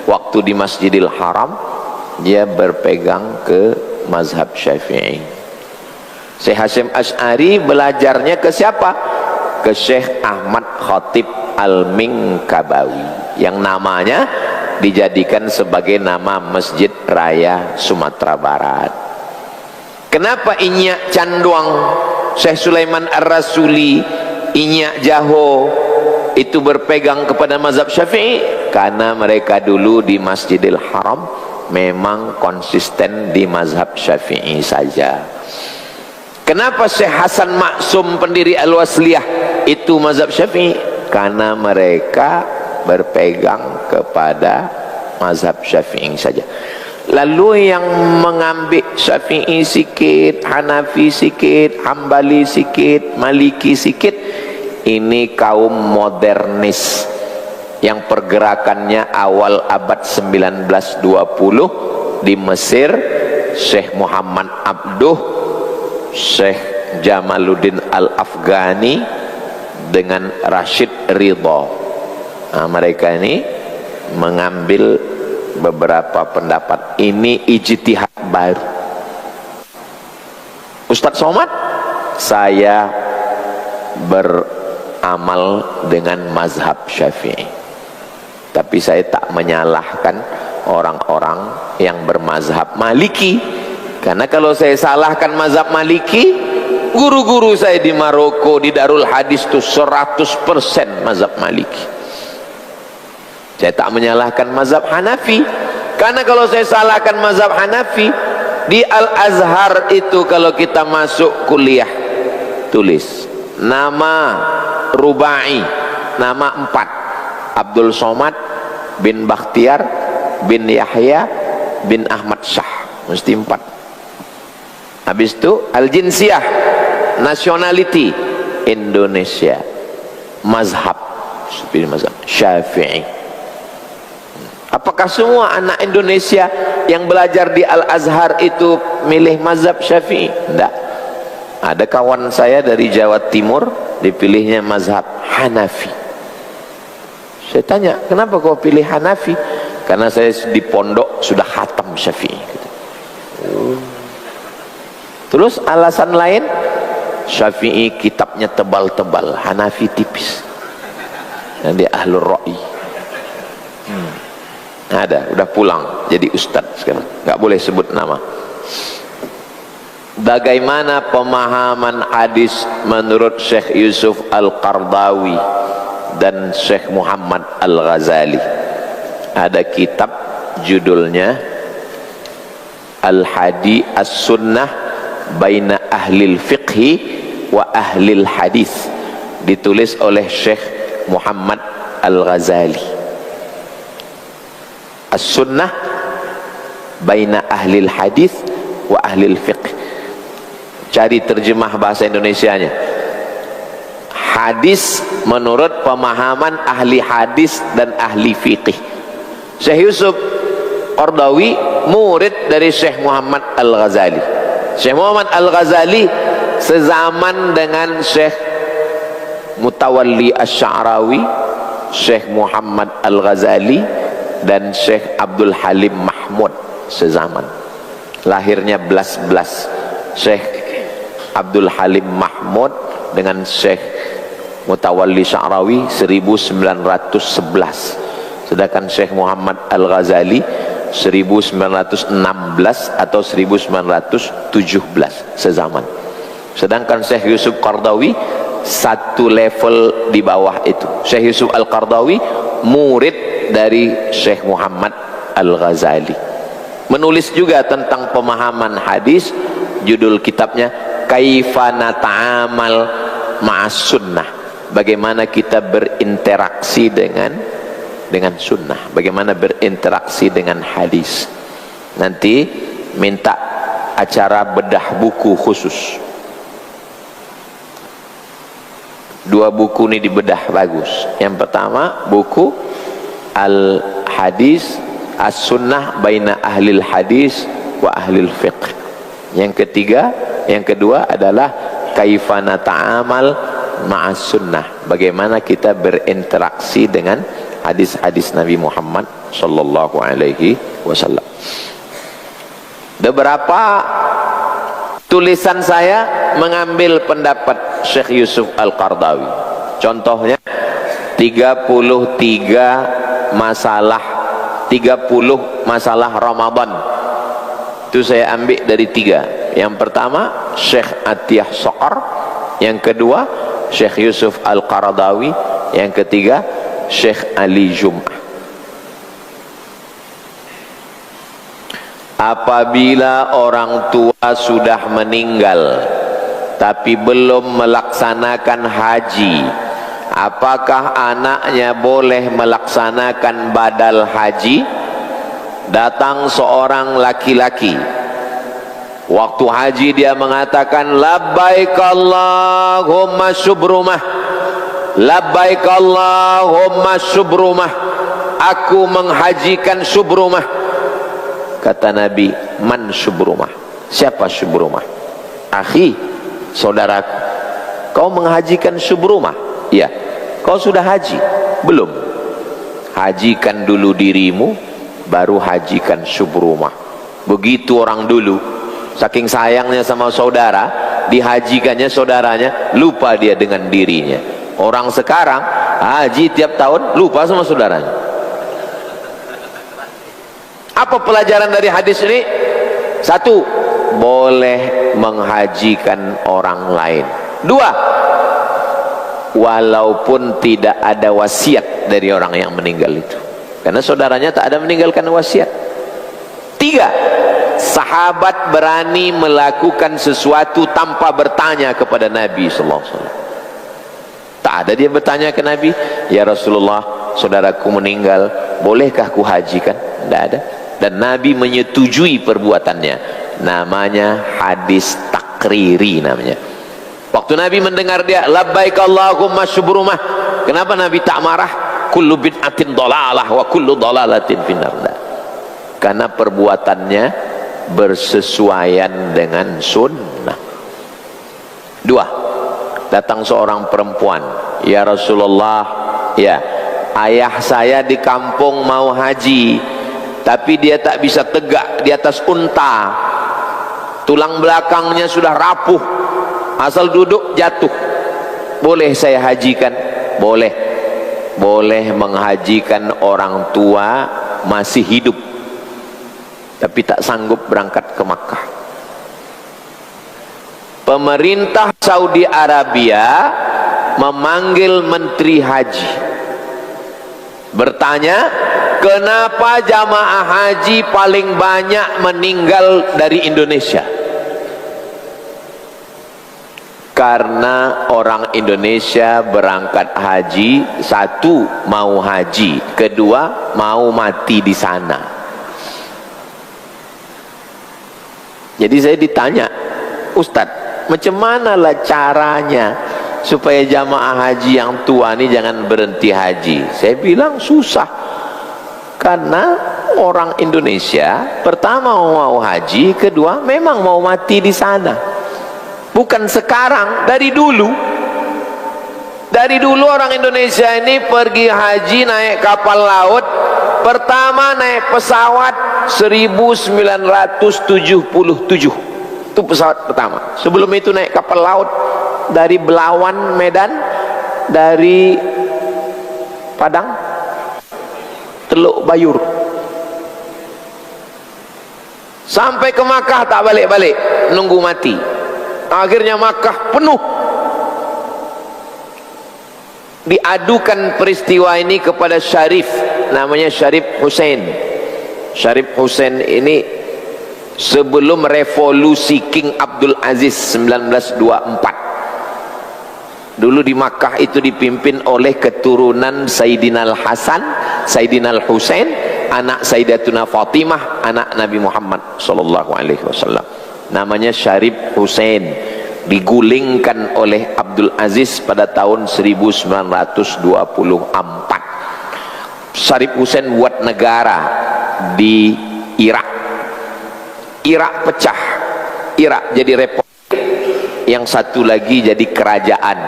waktu di Masjidil Haram dia berpegang ke mazhab Syafi'i. Syekh Hasyim Asy'ari belajarnya ke siapa? Ke Syekh Ahmad Khatib Al-Minkabawi, yang namanya dijadikan sebagai nama Masjid Raya Sumatera Barat. Kenapa Inyak Canduang, Syekh Sulaiman Ar-Rasuli, Inyak Jaho itu berpegang kepada mazhab Syafi'i? Karena mereka dulu di Masjidil Haram memang konsisten di mazhab Syafi'i saja. Kenapa Syekh Hasan Maksum pendiri Al-Wasliyah itu mazhab Syafi'i? Karena mereka berpegang kepada mazhab Syafi'i saja. Lalu yang mengambil Syafi'i sikit, Hanafi sikit, Hambali sikit, Maliki sikit, ini kaum modernis yang pergerakannya awal abad 1920 di Mesir. Syekh Muhammad Abduh, Syekh Jamaluddin Al-Afghani dengan Rashid Ridho. Nah, mereka ini mengambil beberapa pendapat. Ini ijtihad baru. Ustadz Somad, saya beramal dengan mazhab Syafi'i, tapi saya tak menyalahkan orang-orang yang bermazhab Maliki, karena kalau saya salahkan mazhab Maliki, guru-guru saya di Maroko, di Darul Hadis itu 100% mazhab Maliki. Saya tak menyalahkan mazhab Hanafi, karena kalau saya salahkan mazhab Hanafi, di Al-Azhar itu kalau kita masuk kuliah, tulis nama Rubai, nama 4, Abdul Somad bin Bakhtiar bin Yahya bin Ahmad Shah, mesti 4. Habis itu Al-Jinsiyah, nationality, Indonesia, mazhab Syafi'i. Apakah semua anak Indonesia yang belajar di Al-Azhar itu milih mazhab Syafi'i? Tidak. Ada kawan saya dari Jawa Timur dipilihnya mazhab Hanafi. Saya tanya, kenapa kau pilih Hanafi? Karena saya di pondok sudah khatam Syafi'i. Terus alasan lain, Syafi'i kitabnya tebal-tebal, Hanafi tipis. Dan dia ahlul ra'i. Ada, udah pulang jadi ustadz sekarang, nggak boleh sebut nama. Bagaimana pemahaman hadis menurut Syekh Yusuf Al-Qardawi dan Syekh Muhammad Al-Ghazali? Ada kitab judulnya al-hadi as-sunnah baina ahlil fiqhi wa ahlil hadis, ditulis oleh Syekh Muhammad Al-Ghazali. As-sunnah baina ahlil hadis wa ahlil fiqh. Cari terjemah bahasa Indonesianya. Hadis menurut pemahaman ahli hadis dan ahli fiqih. Syekh Yusuf Qardawi murid dari Syekh Muhammad Al-Ghazali. Syekh Muhammad Al-Ghazali sezaman dengan Syekh Mutawalli Asy-Sya'rawi, Syekh Muhammad Al-Ghazali dan Syekh Abdul Halim Mahmud sezaman. Lahirnya belas-belas. Syekh Abdul Halim Mahmud dengan Syekh Mutawalli Sya'rawi 1911, sedangkan Syekh Muhammad Al-Ghazali 1916 atau 1917 sezaman. Sedangkan Syekh Yusuf Qardawi satu level di bawah itu. Syekh Yusuf Al-Qardawi murid dari Syekh Muhammad Al-Ghazali. Menulis juga tentang pemahaman hadis, judul kitabnya Kaifa Nata'amal Ma'as Sunnah. Bagaimana kita berinteraksi dengan sunnah, bagaimana berinteraksi dengan hadis. Nanti minta acara bedah buku khusus. 2 buku ini dibedah bagus. Yang pertama buku Al-Hadis As-Sunnah Baina Ahlil Hadis wa Ahlil Fiqh. Yang kedua adalah Kaifa Nata'amal Ma'as Sunnah. Bagaimana kita berinteraksi dengan hadis-hadis Nabi Muhammad sallallahu alaihi wasallam. Beberapa tulisan saya mengambil pendapat Syekh Yusuf Al-Qardawi. Contohnya 30 masalah Ramadan. Itu saya ambil dari 3. Yang pertama Syekh Atiyah Soqar, yang kedua Syekh Yusuf Al-Qardawi, yang ketiga Syekh Ali Jum'ah. Apabila orang tua sudah meninggal tapi belum melaksanakan haji, apakah anaknya boleh melaksanakan badal haji? Datang seorang laki-laki, waktu haji dia mengatakan labbaik Allahumma syubrumah, labbaik Allahumma syubrumah, aku menghajikan syubrumah. Kata Nabi, man syubrumah? Siapa syubrumah? Akhi, saudaraku. Kau menghajikan syubrumah? Iya. Kau sudah haji? Belum. Hajikan dulu dirimu, baru hajikan syubrumah. Begitu orang dulu, saking sayangnya sama saudara, dihajikannya saudaranya, lupa dia dengan dirinya. Orang sekarang haji tiap tahun, lupa sama saudaranya. Apa pelajaran dari hadis ini? 1, boleh menghajikan orang lain. 2, walaupun tidak ada wasiat dari orang yang meninggal itu, karena saudaranya tak ada meninggalkan wasiat. 3, sahabat berani melakukan sesuatu tanpa bertanya kepada Nabi sallallahu alaihi wasallam. Tak ada dia bertanya ke Nabi, ya Rasulullah, saudaraku meninggal, bolehkah ku hajikan? Tidak ada. Dan Nabi menyetujui perbuatannya. Namanya hadis takriri namanya. Waktu Nabi mendengar dia labbaik Allahumma syubrumah, kenapa Nabi tak marah? Kullu bid'atin dhalalah wa kullu dhalalatin finnar. Karena perbuatannya bersesuaian dengan sunnah. 2, datang seorang perempuan, ya Rasulullah, ya ayah saya di kampung mau haji, tapi dia tak bisa tegak di atas unta, tulang belakangnya sudah rapuh, asal duduk jatuh, boleh saya hajikan? Boleh. Boleh menghajikan orang tua masih hidup tapi tak sanggup berangkat ke Makkah. Pemerintah Saudi Arabia memanggil menteri haji, bertanya, kenapa jamaah haji paling banyak meninggal dari Indonesia? Karena orang Indonesia berangkat haji, satu mau haji, kedua mau mati di sana. Jadi saya ditanya, Ustadz, macam mana lah caranya supaya jamaah haji yang tua ini jangan berhenti haji? Saya bilang susah, karena orang Indonesia pertama mau haji, kedua memang mau mati di sana. Bukan sekarang, dari dulu. Dari dulu orang Indonesia ini pergi haji naik kapal laut. Pertama naik pesawat 1977. Itu pesawat pertama. Sebelum itu naik kapal laut dari Belawan, Medan, dari Padang, Teluk Bayur, sampai ke Makkah tak balik-balik, nunggu mati. Akhirnya Makkah penuh. Diadukan peristiwa ini kepada Syarif, namanya Syarif Hussein. Syarif Hussein ini sebelum revolusi King Abdul Aziz 1924. Dulu di Makkah itu dipimpin oleh keturunan Sayyidina Al-Hasan, Sayyidina Al-Husain, anak Sayyidatuna Fatimah, anak Nabi Muhammad sallallahu alaihi wasallam. Namanya Syarif Hussein, digulingkan oleh Abdul Aziz pada tahun 1924. Syarif Hussein buat negara di Irak. Irak pecah, Irak jadi republik, yang satu lagi jadi kerajaan,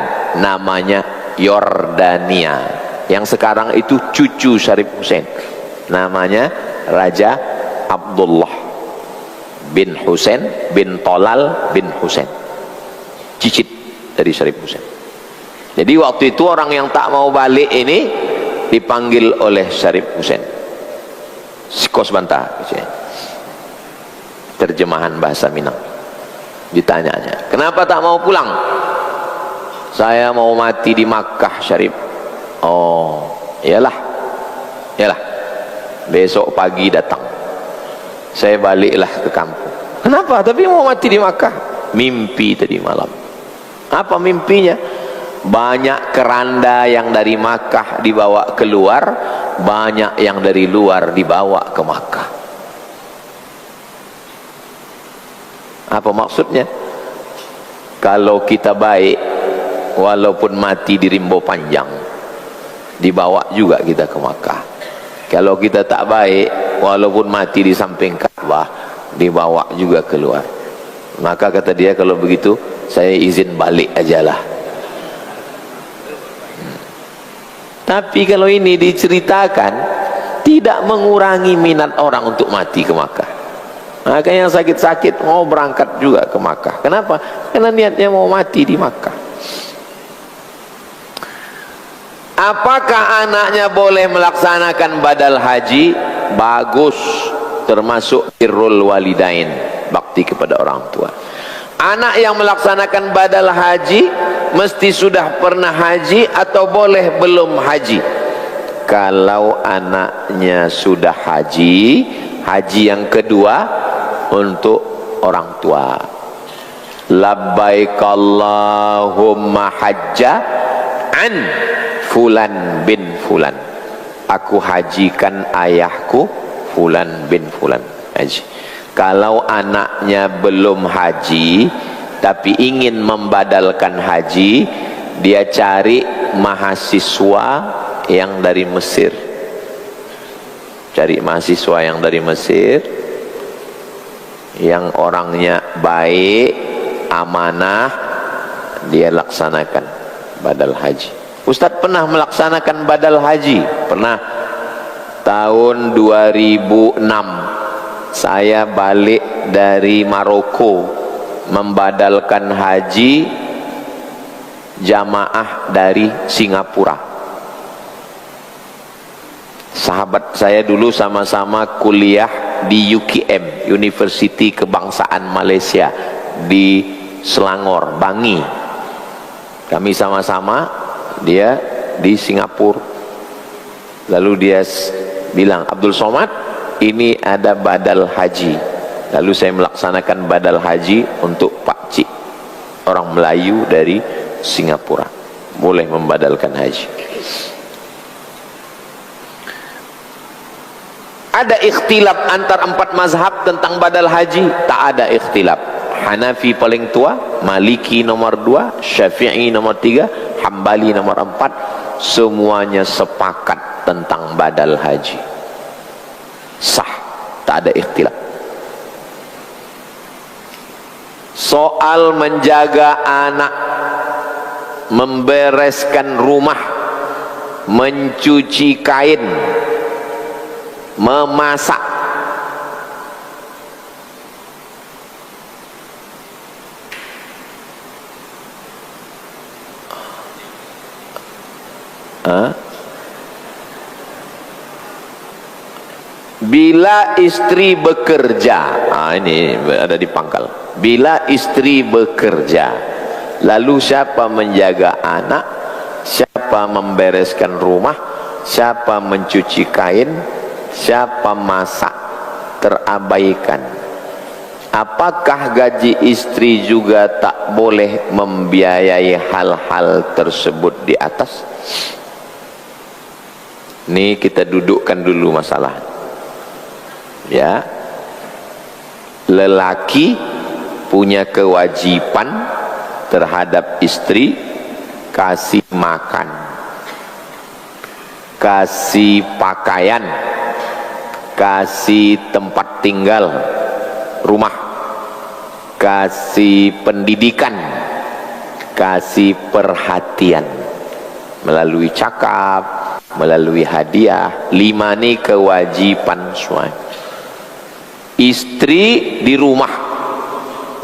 namanya Yordania. Yang sekarang itu cucu Syarif Hussein, namanya Raja Abdullah bin Hussein bin Tolal bin Hussein, cicit dari Syarif Hussein. Jadi waktu itu orang yang tak mau balik ini dipanggil oleh Syarif Hussein, Sikos Bantah, terjemahan bahasa Minang. Ditanyanya, kenapa tak mau pulang? Saya mau mati di Makkah, Syarif. Oh, iyalah, besok pagi datang, saya baliklah ke kampung. Kenapa? Tapi mau mati di Makkah. Mimpi tadi malam. Apa mimpinya? Banyak keranda yang dari Makkah dibawa keluar, banyak yang dari luar dibawa ke Makkah. Apa maksudnya? Kalau kita baik, walaupun mati di Rimbo Panjang, dibawa juga kita ke Makkah. Kalau kita tak baik, walaupun mati di samping Ka'bah, dibawa juga keluar. Maka kata dia, kalau begitu saya izin balik ajalah. Tapi kalau ini diceritakan, tidak mengurangi minat orang untuk mati ke Makkah. Maka yang sakit-sakit mau berangkat juga ke Makkah. Kenapa? Karena niatnya mau mati di Makkah. Apakah anaknya boleh melaksanakan badal haji? Bagus, termasuk birrul walidain, bakti kepada orang tua. Anak yang melaksanakan badal haji mesti sudah pernah haji atau boleh belum haji? Kalau anaknya sudah haji, haji yang kedua untuk orang tua. Labbaik Allahumma hajja an fulan bin fulan. Aku hajikan ayahku fulan bin fulan. Haji. Kalau anaknya belum haji tapi ingin membadalkan haji, dia cari mahasiswa yang dari Mesir. Cari mahasiswa yang dari Mesir, yang orangnya baik, amanah, dia laksanakan badal haji. Ustadz pernah melaksanakan badal haji? Pernah. Tahun 2006 saya balik dari Maroko membadalkan haji jamaah dari Singapura. Sahabat saya dulu sama-sama kuliah di UKM, University Kebangsaan Malaysia, di Selangor, Bangi. Kami sama-sama, dia di Singapura. Lalu dia bilang, Abdul Somad, ini ada badal haji. Lalu saya melaksanakan badal haji untuk Pak Cik, orang Melayu dari Singapura. Boleh membadalkan haji. Ada ikhtilaf antar 4 mazhab tentang badal haji? Tak ada ikhtilaf. Hanafi paling tua, Maliki nomor 2, Syafi'i nomor 3, Hambali nomor 4. Semuanya sepakat tentang badal haji. Sah, tak ada ikhtilaf. Soal menjaga anak, membereskan rumah, mencuci kain, memasak, bila istri bekerja, ini ada di pangkal. Bila istri bekerja, lalu siapa menjaga anak, siapa membereskan rumah, siapa mencuci kain, siapa masak, terabaikan. Apakah gaji istri juga tak boleh membiayai hal-hal tersebut di atas? Ini kita dudukkan dulu masalah. Ya, lelaki punya kewajiban terhadap istri, kasih makan, kasih pakaian, kasih tempat tinggal, rumah, kasih pendidikan, kasih perhatian melalui cakap, melalui hadiah. 5 ini kewajiban suami. Istri di rumah,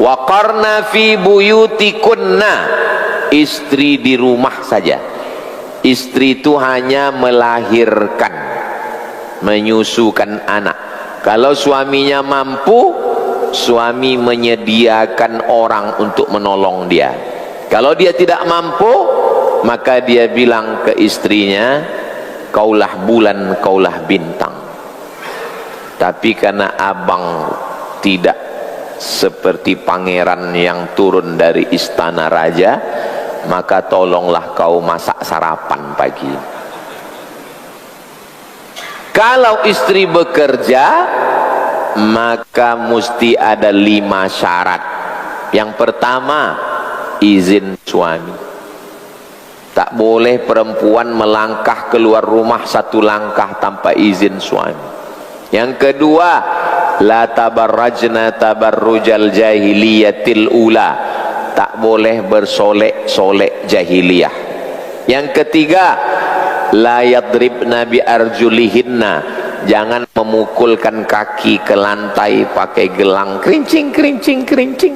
waqarna fi buyutikunna, istri di rumah saja. Istri itu hanya melahirkan, menyusukan anak. Kalau suaminya mampu, suami menyediakan orang untuk menolong dia. Kalau dia tidak mampu, maka dia bilang ke istrinya, kaulah bulan, kaulah bintang. Tapi karena abang tidak seperti pangeran yang turun dari istana raja, maka tolonglah kau masak sarapan pagi. Kalau istri bekerja, maka mesti ada 5 syarat. Yang pertama, izin suami. Tak boleh perempuan melangkah keluar rumah 1 langkah tanpa izin suami. Yang kedua, la tabarrajna tabarrujal jahiliyatil ula, tak boleh bersolek-solek jahiliyah. Yang ketiga, la yadribna bi arjulihinna, jangan memukulkan kaki ke lantai pakai gelang kerincing kerincing kerincing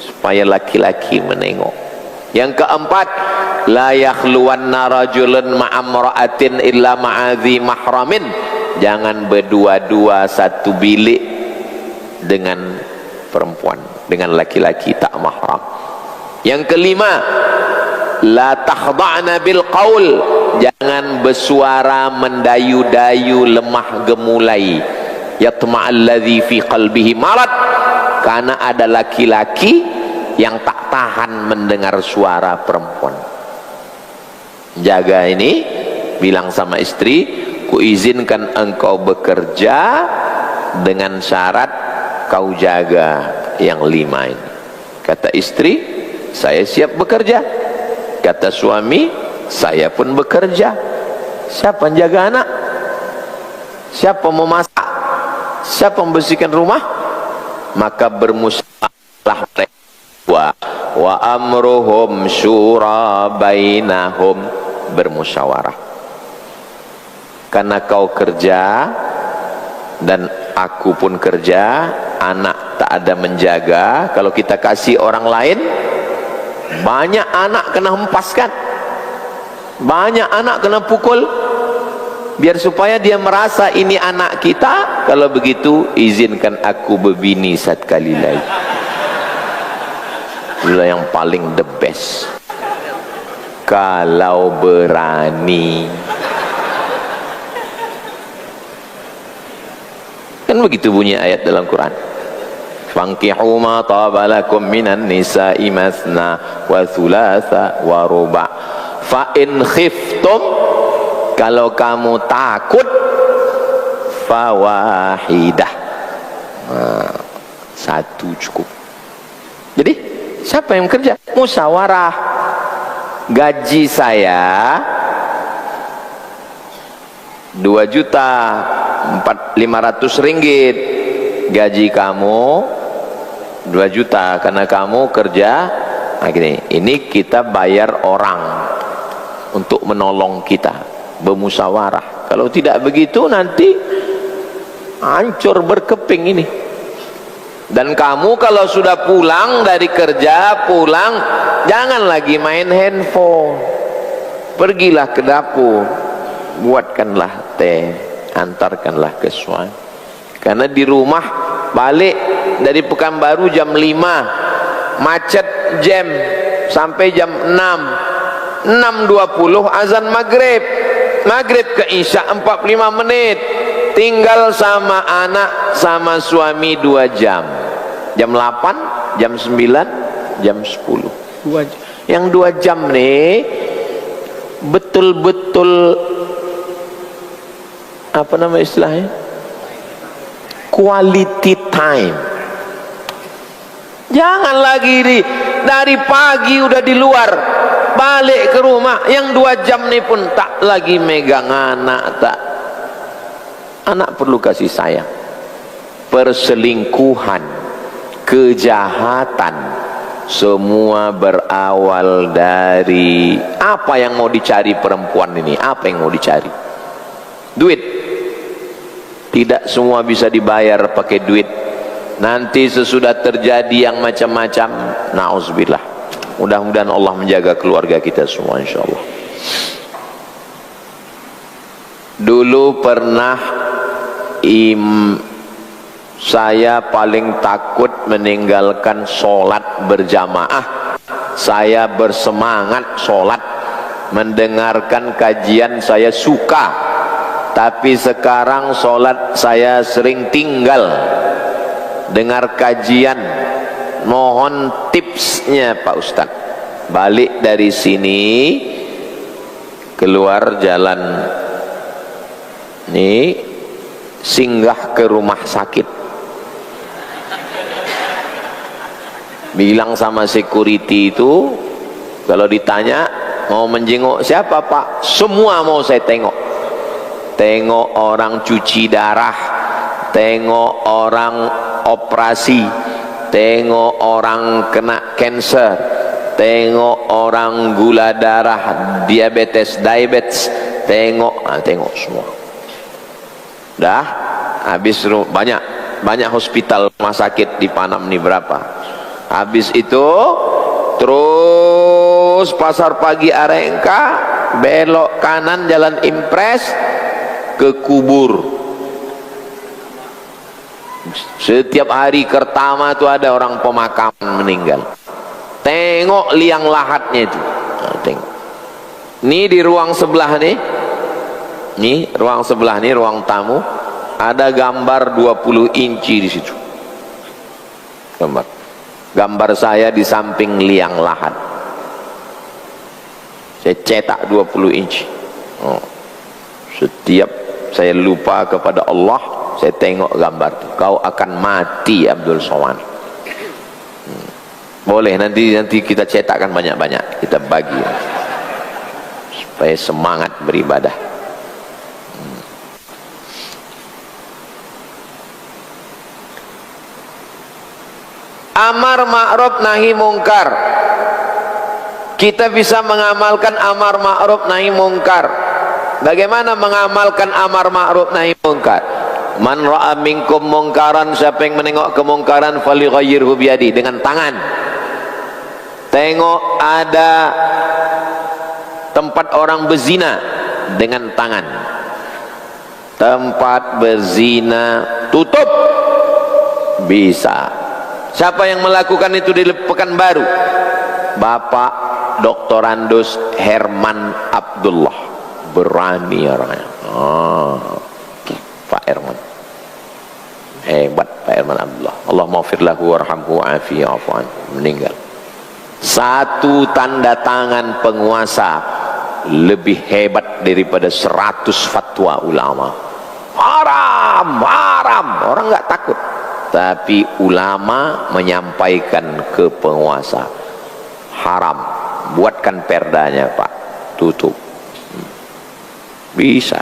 supaya laki-laki menengok. Yang keempat, la yakhluwanna rajulun ma'amra'atin illa ma'adhi mahramin, jangan berdua-dua satu bilik dengan perempuan, dengan laki-laki tak mahram. Yang kelima, la takhda'na bil qaul, jangan bersuara mendayu-dayu, lemah gemulai. Yatma'alladzi fi qalbihi marad, karena ada laki-laki yang tak tahan mendengar suara perempuan. Jaga ini, bilang sama istri, kuizinkan engkau bekerja dengan syarat kau jaga yang 5 ini. Kata istri, saya siap bekerja. Kata suami, saya pun bekerja. Siapa yang jaga anak? Siapa memasak? Siapa membersihkan rumah? Maka bermusyawarah mereka. Wa amruhum syura bainahum, bermusyawarah. Karena kau kerja dan aku pun kerja, anak tak ada menjaga. Kalau kita kasih orang lain, banyak anak kena hempaskan, banyak anak kena pukul. Biar supaya dia merasa ini anak kita, kalau begitu izinkan aku berbini 1 kali lagi. Itulah yang paling the best. Kalau berani. Kan begitu bunyi ayat dalam Quran. Fankihu ma tabalakum minan nisa'i masna wa thulatha wa ruba'. Fa in khiftum, kalau kamu takut, fawahidah. Nah, satu cukup. Jadi siapa yang kerja? Musyawarah. Gaji saya 2.500.000 ringgit, gaji kamu 2 juta karena kamu kerja. Nah gini, ini kita bayar orang untuk menolong kita, bermusyawarah. Kalau tidak begitu nanti hancur berkeping ini. Dan kamu kalau sudah pulang dari kerja, pulang jangan lagi main handphone, pergilah ke dapur, buatkanlah teh, antarkanlah ke suami. Karena di rumah balik dari Pekanbaru jam 5, macet jam sampai jam 6, 6.20 azan maghrib, maghrib ke isya 45 menit, tinggal sama anak sama suami 2 jam, jam 8, jam 9, jam 10, 2 jam. Yang 2 jam nih betul-betul apa nama istilahnya, quality time. Jangan lagi dari pagi udah di luar, balik ke rumah yang 2 jam nih pun tak lagi megang anak. Tak, anak perlu kasih sayang. Perselingkuhan, kejahatan, semua berawal dari apa yang mau dicari perempuan ini. Apa yang mau dicari? Duit. Tidak semua bisa dibayar pakai duit. Nanti sesudah terjadi yang macam-macam, na'udzubillah. Mudah-mudahan Allah menjaga keluarga kita semua insyaallah. Dulu pernah saya paling takut meninggalkan sholat berjamaah. Saya bersemangat sholat, mendengarkan kajian saya suka. Tapi sekarang sholat saya sering tinggal dengar kajian. Mohon tipsnya Pak Ustadz. Balik dari sini, keluar jalan nih, singgah ke rumah sakit, bilang sama security itu, kalau ditanya mau menjenguk siapa Pak, semua mau saya tengok. Tengok orang cuci darah, tengok orang operasi, tengok orang kena cancer, tengok orang gula darah, diabetes, tengok semua. Dah habis banyak hospital, rumah sakit di Panam nih berapa. Habis itu terus pasar pagi Arengka, belok kanan jalan Impres ke kubur. Setiap hari Kertama itu ada orang pemakaman meninggal. Tengok liang lahatnya itu. Nah, tengok. Ini di ruang sebelah nih. Nih ruang sebelah nih, ruang tamu. Ada gambar 20 inci di situ. Gambar saya di samping liang lahat. Saya cetak 20 inci. Oh. Setiap saya lupa kepada Allah, saya tengok gambar itu. Kau akan mati Abdul Somad. Boleh nanti kita cetakkan banyak-banyak, kita bagi supaya semangat beribadah. Amar ma'ruf nahi mungkar. Kita bisa mengamalkan amar ma'ruf nahi mungkar. Bagaimana mengamalkan amar ma'ruf nahi mungkar? Man ra'a minkum mungkaran, siapa yang menengok kemungkaran, falyughayyirhu biyadi, dengan tangan. Tengok ada tempat orang berzina, dengan tangan. Tempat berzina tutup, bisa. Siapa yang melakukan itu di Pekanbaru? Bapak Dr. Andus Herman Abdullah. Berani orangnya. Pak Herman. Hebat Pak Herman Abdullah. Allah maghfir lahu warhamhu wa'afihi wa'fu anhu. Meninggal. Satu tanda tangan penguasa lebih hebat daripada 100 fatwa ulama. Haram, haram. Orang nggak takut. Tapi ulama menyampaikan ke penguasa, haram. Buatkan perdanya Pak, tutup. Bisa.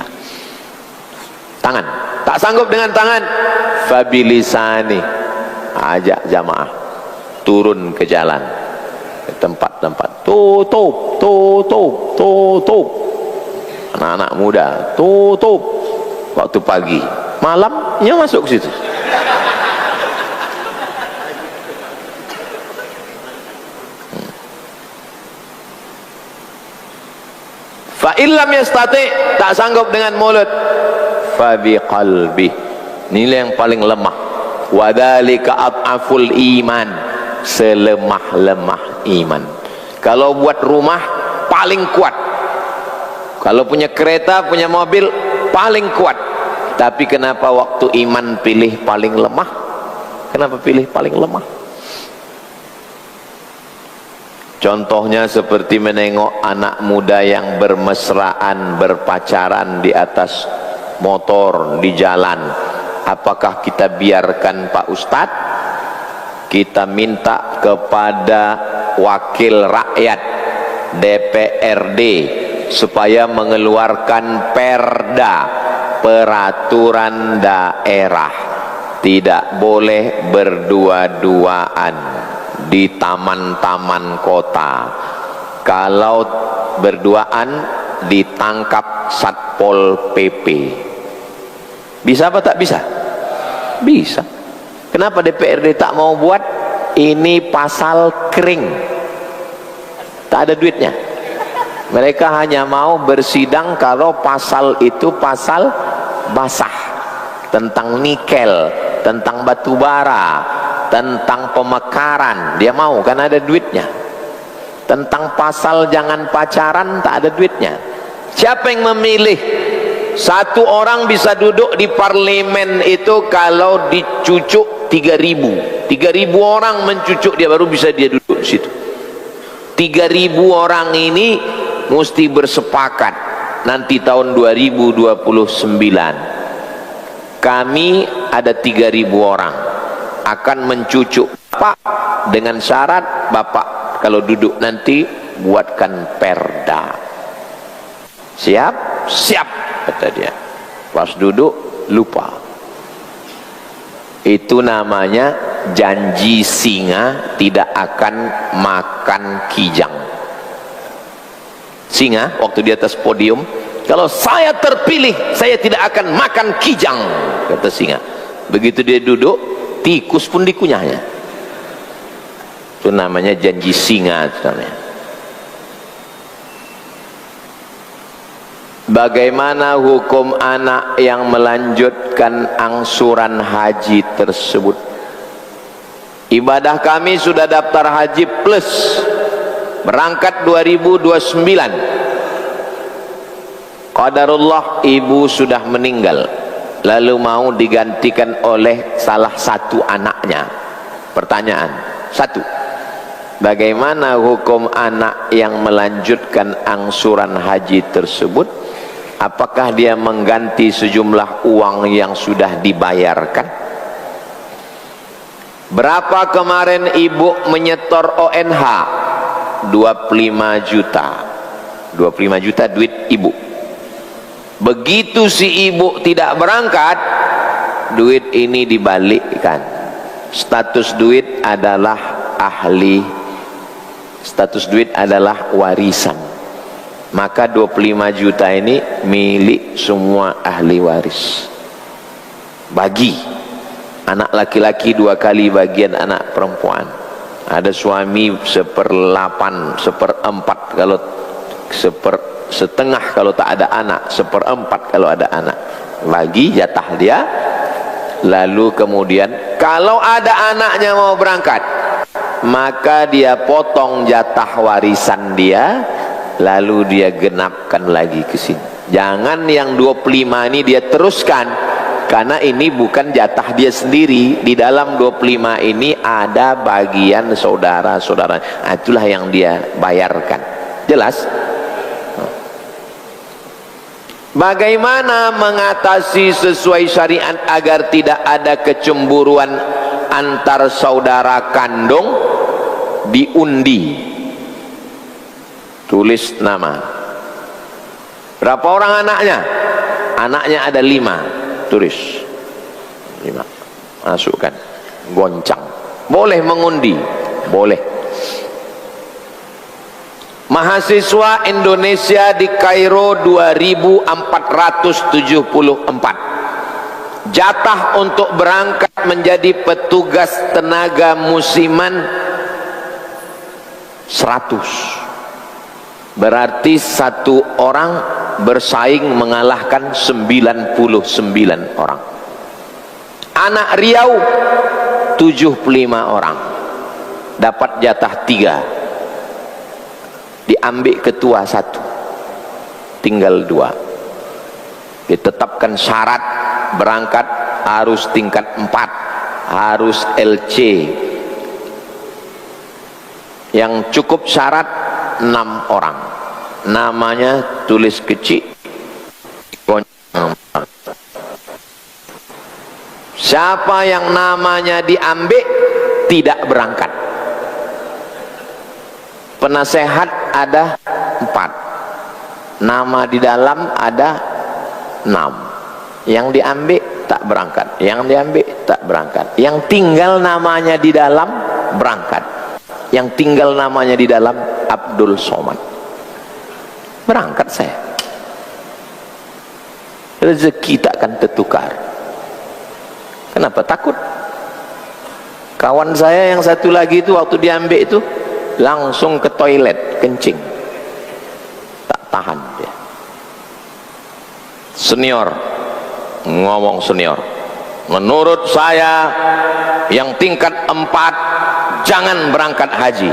Tangan, tak sanggup dengan tangan, fabilisani, ajak jamaah turun ke jalan, ke tempat-tempat, tutup, tutup, tutup. Anak-anak muda, tutup. Waktu pagi, malamnya masuk ke situ. Fa illam yastati, tak sanggup dengan mulut, fa biqalbi, nilai yang paling lemah. Wadzalika adhaful iman, selemah-lemah iman. Kalau buat rumah paling kuat, kalau punya kereta, punya mobil paling kuat. Tapi kenapa waktu iman pilih paling lemah? Kenapa pilih paling lemah? Contohnya seperti menengok anak muda yang bermesraan, berpacaran di atas motor, di jalan. Apakah kita biarkan Pak Ustadz? Kita minta kepada wakil rakyat DPRD supaya mengeluarkan perda, peraturan daerah. Tidak boleh berdua-duaan di taman-taman kota. Kalau berduaan ditangkap Satpol PP. Bisa apa tak bisa? Bisa. Kenapa DPRD tak mau buat? Ini pasal kering, tak ada duitnya. Mereka hanya mau bersidang kalau pasal itu pasal basah, tentang nikel, tentang batu bara, tentang pemekaran. Dia mau karena ada duitnya. Tentang pasal jangan pacaran tak ada duitnya. Siapa yang memilih? Satu orang bisa duduk di parlemen itu kalau dicucuk 3.000 orang mencucuk dia, baru bisa dia duduk di situ. 3.000 orang ini mesti bersepakat nanti tahun 2029 kami ada 3.000 orang akan mencucuk Bapak dengan syarat Bapak kalau duduk nanti buatkan perda. Siap? Siap, kata dia. Pas duduk lupa. Itu namanya janji singa tidak akan makan kijang. Singa waktu di atas podium, kalau saya terpilih saya tidak akan makan kijang, kata singa. Begitu dia duduk, tikus pun dikunyahnya. Itu namanya janji singa namanya. Bagaimana hukum anak yang melanjutkan angsuran haji tersebut? Ibadah kami sudah daftar haji plus, berangkat 2029. Qadarullah ibu sudah meninggal, lalu mau digantikan oleh salah satu anaknya. Pertanyaan satu, bagaimana hukum anak yang melanjutkan angsuran haji tersebut? Apakah dia mengganti sejumlah uang yang sudah dibayarkan? Berapa kemarin ibu menyetor ONH? 25 juta. 25 juta duit ibu. Begitu si ibu tidak berangkat, duit ini dibalikkan. Status duit adalah ahli, status duit adalah warisan. Maka 25 juta ini milik semua ahli waris. Bagi anak laki-laki 2 kali bagian anak perempuan. Ada suami 1/8, 1/4 kalau setengah kalau tak ada anak, 1/4 kalau ada anak. Bagi jatah dia. Lalu kemudian kalau ada anaknya mau berangkat, maka dia potong jatah warisan dia, lalu dia genapkan lagi ke sini. Jangan yang 25 ini dia teruskan, karena ini bukan jatah dia sendiri. Di dalam 25 ini ada bagian saudara-saudara. Nah, itulah yang dia bayarkan. Jelas? Bagaimana mengatasi sesuai syariat agar tidak ada kecemburuan antar saudara kandung? Diundi, tulis nama. Berapa orang anaknya? Anaknya ada 5, tulis 5, masukkan, goncang. Boleh mengundi, boleh. Mahasiswa Indonesia di Kairo 2474. Jatah untuk berangkat menjadi petugas tenaga musiman 100. Berarti satu orang bersaing mengalahkan 99 orang. Anak Riau 75 orang. Dapat jatah 3. Diambil ketua 1, tinggal 2. Ditetapkan syarat berangkat harus tingkat 4, harus LC. Yang cukup syarat 6 orang. Namanya tulis kecil. Siapa yang namanya diambil tidak berangkat. Penasehat ada 4, nama di dalam ada 6. Yang diambil tak berangkat, yang diambil tak berangkat. Yang tinggal namanya di dalam berangkat. Yang tinggal namanya di dalam Abdul Somad. Berangkat saya. Rezeki tak akan tertukar. Kenapa takut? Kawan saya yang satu lagi itu waktu diambil itu langsung ke toilet kencing, tak tahan dia. Senior ngomong, senior, menurut saya yang tingkat 4 jangan berangkat haji,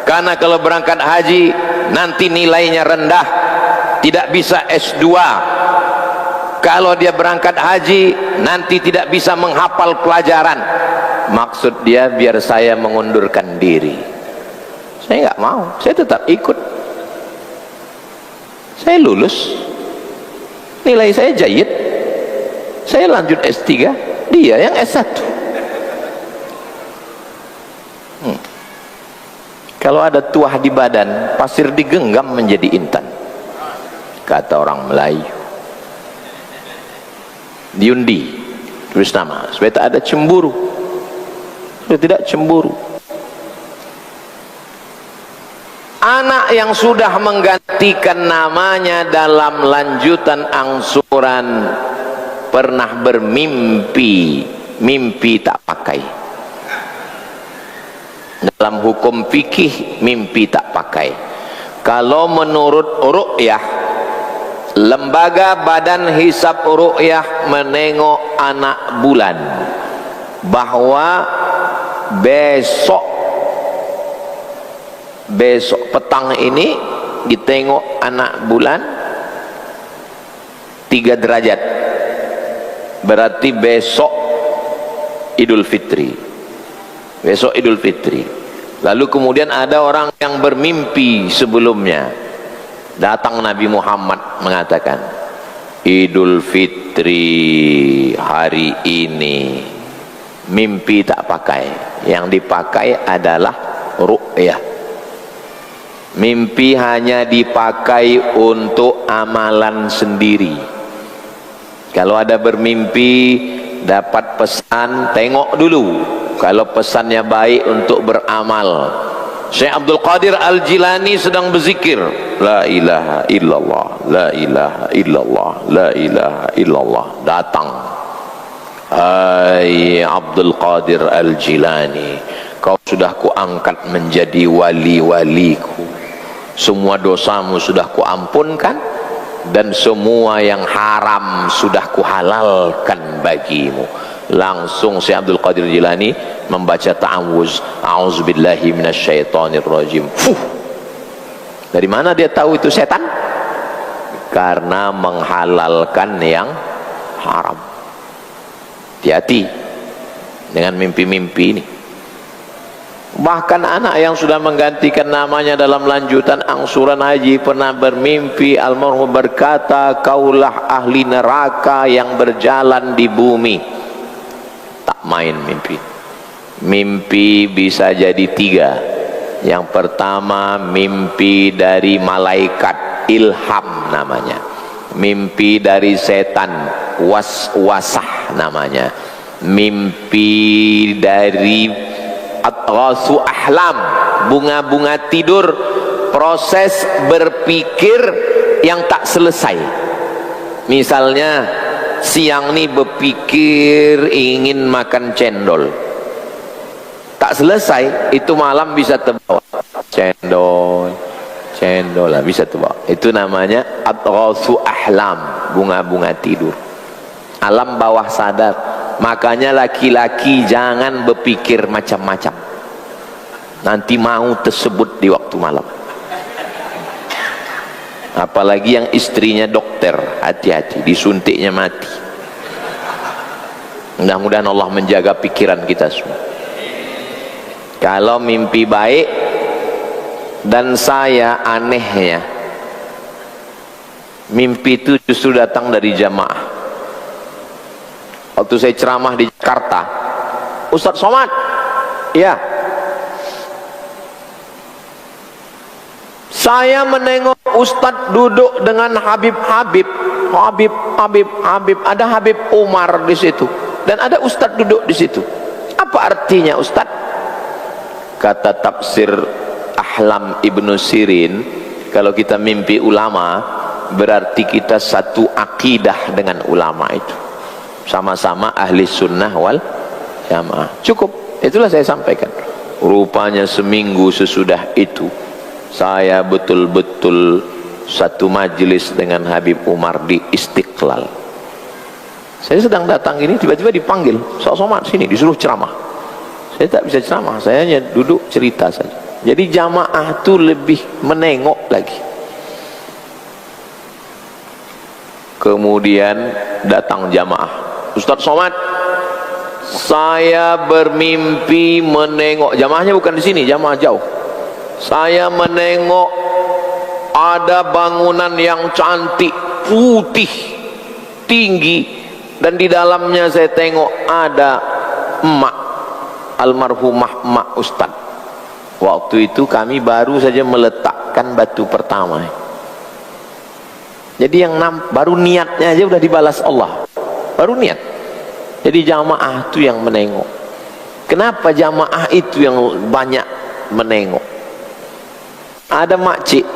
karena kalau berangkat haji nanti nilainya rendah, tidak bisa S2. Kalau dia berangkat haji nanti tidak bisa menghafal pelajaran. Maksud dia biar saya mengundurkan diri. Saya nggak mau, saya tetap ikut. Saya lulus, nilai saya jayid, saya lanjut S3, dia yang S1. Kalau ada tuah di badan, pasir digenggam menjadi intan, kata orang Melayu. Diundi, tulis nama, supaya tak ada cemburu, supaya tidak cemburu. Anak yang sudah menggantikan namanya dalam lanjutan angsuran pernah bermimpi, mimpi tak pakai. Dalam hukum fikih mimpi tak pakai. Kalau menurut ru'yah, lembaga badan hisab ru'yah menengok anak bulan bahwa besok petang ini ditengok anak bulan 3 derajat, berarti besok Idul Fitri, besok Idul Fitri. Lalu kemudian ada orang yang bermimpi sebelumnya, datang Nabi Muhammad mengatakan Idul Fitri hari ini, mimpi tak pakai, yang dipakai adalah ru'yah. Mimpi hanya dipakai untuk amalan sendiri. Kalau ada bermimpi dapat pesan, tengok dulu. Kalau pesannya baik untuk beramal. Syekh Abdul Qadir Al-Jilani sedang berzikir, la ilaha illallah, la ilaha illallah, la ilaha illallah. Datang, hai Abdul Qadir Al-Jilani, kau sudah kuangkat menjadi wali-waliku. Semua dosamu sudah kuampunkan, dan semua yang haram sudah kuhalalkan bagimu. Langsung Syekh Abdul Qadir Jilani membaca ta'awuz, a'udzubillahi minasyaitonirrajim. Dari mana dia tahu itu setan? Karena menghalalkan yang haram. Hati-hati dengan mimpi-mimpi ini. Bahkan anak yang sudah menggantikan namanya dalam lanjutan angsuran haji pernah bermimpi almarhum berkata, kaulah ahli neraka yang berjalan di bumi. Tak main mimpi. Mimpi bisa jadi 3. Yang pertama mimpi dari malaikat, ilham namanya. Mimpi dari setan, waswasah namanya. Mimpi dari atrasu ahlam, bunga-bunga tidur, proses berpikir yang tak selesai. Misalnya siang nih berpikir ingin makan cendol, tak selesai, itu malam bisa terbawa cendol lah bisa terbawa. Itu namanya atrasu ahlam, bunga-bunga tidur, alam bawah sadar. Makanya laki-laki jangan berpikir macam-macam, nanti mau tersebut di waktu malam. Apalagi yang istrinya dokter, hati-hati, disuntiknya mati. Mudah-mudahan Allah menjaga pikiran kita semua. Kalau mimpi baik, dan saya anehnya mimpi itu justru datang dari jamaah. Waktu saya ceramah di Jakarta, Ustadz Somad, ya, saya menengok Ustadz duduk dengan Habib, ada Habib Umar di situ, dan ada Ustadz duduk di situ. Apa artinya Ustadz? Kata tafsir Ahlam Ibnu Sirin, kalau kita mimpi ulama, berarti kita satu akidah dengan ulama itu, sama-sama ahli sunnah wal jamaah. Cukup, itulah saya sampaikan. Rupanya seminggu sesudah itu saya betul-betul satu majelis dengan Habib Umar di Istiqlal. Saya sedang datang ini, tiba-tiba dipanggil, Sok Somad sini, disuruh ceramah. Saya tak bisa ceramah, saya hanya duduk cerita saja. Jadi jamaah itu lebih menengok lagi. Kemudian datang jamaah, Ustadz Somad, saya bermimpi menengok, jamaahnya bukan di sini, jamaah jauh. Saya menengok ada bangunan yang cantik, putih, tinggi, dan di dalamnya saya tengok ada emak, almarhumah emak Ustadz. Waktu itu kami baru saja meletakkan batu pertama. Jadi yang baru niatnya aja udah dibalas Allah, baru niat. Jadi jamaah itu yang menengok. Kenapa jamaah itu yang banyak menengok? Ada makcik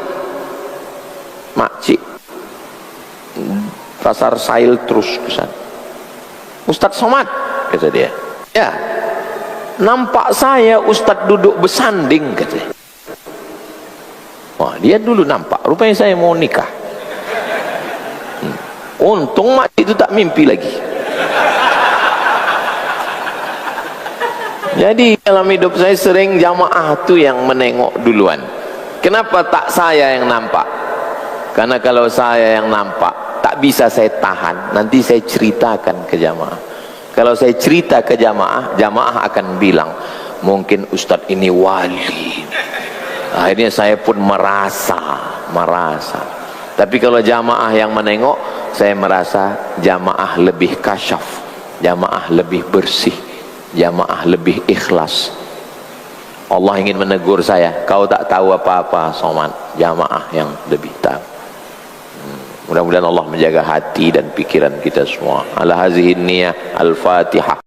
pasar Sail terus ke sana. Ustadz Somad, kata dia, ya, nampak saya Ustadz duduk bersanding, katanya. Wah, dia dulu nampak, rupanya saya mau nikah. Untung makcik itu tak mimpi lagi. Jadi dalam hidup saya sering jamaah itu yang menengok duluan. Kenapa tak saya yang nampak? Karena kalau saya yang nampak, tak bisa saya tahan, nanti saya ceritakan ke jamaah. Kalau saya cerita ke jamaah, jamaah akan bilang, mungkin Ustadz ini wali. Akhirnya saya pun merasa. Tapi kalau jamaah yang menengok, saya merasa jamaah lebih kasyaf, jamaah lebih bersih, jamaah lebih ikhlas. Allah ingin menegur saya, kau tak tahu apa-apa Somad, jamaah yang lebih tahu. Mudah-mudahan Allah menjaga hati dan pikiran kita semua. Ala hazihin niyah, al-Fatihah.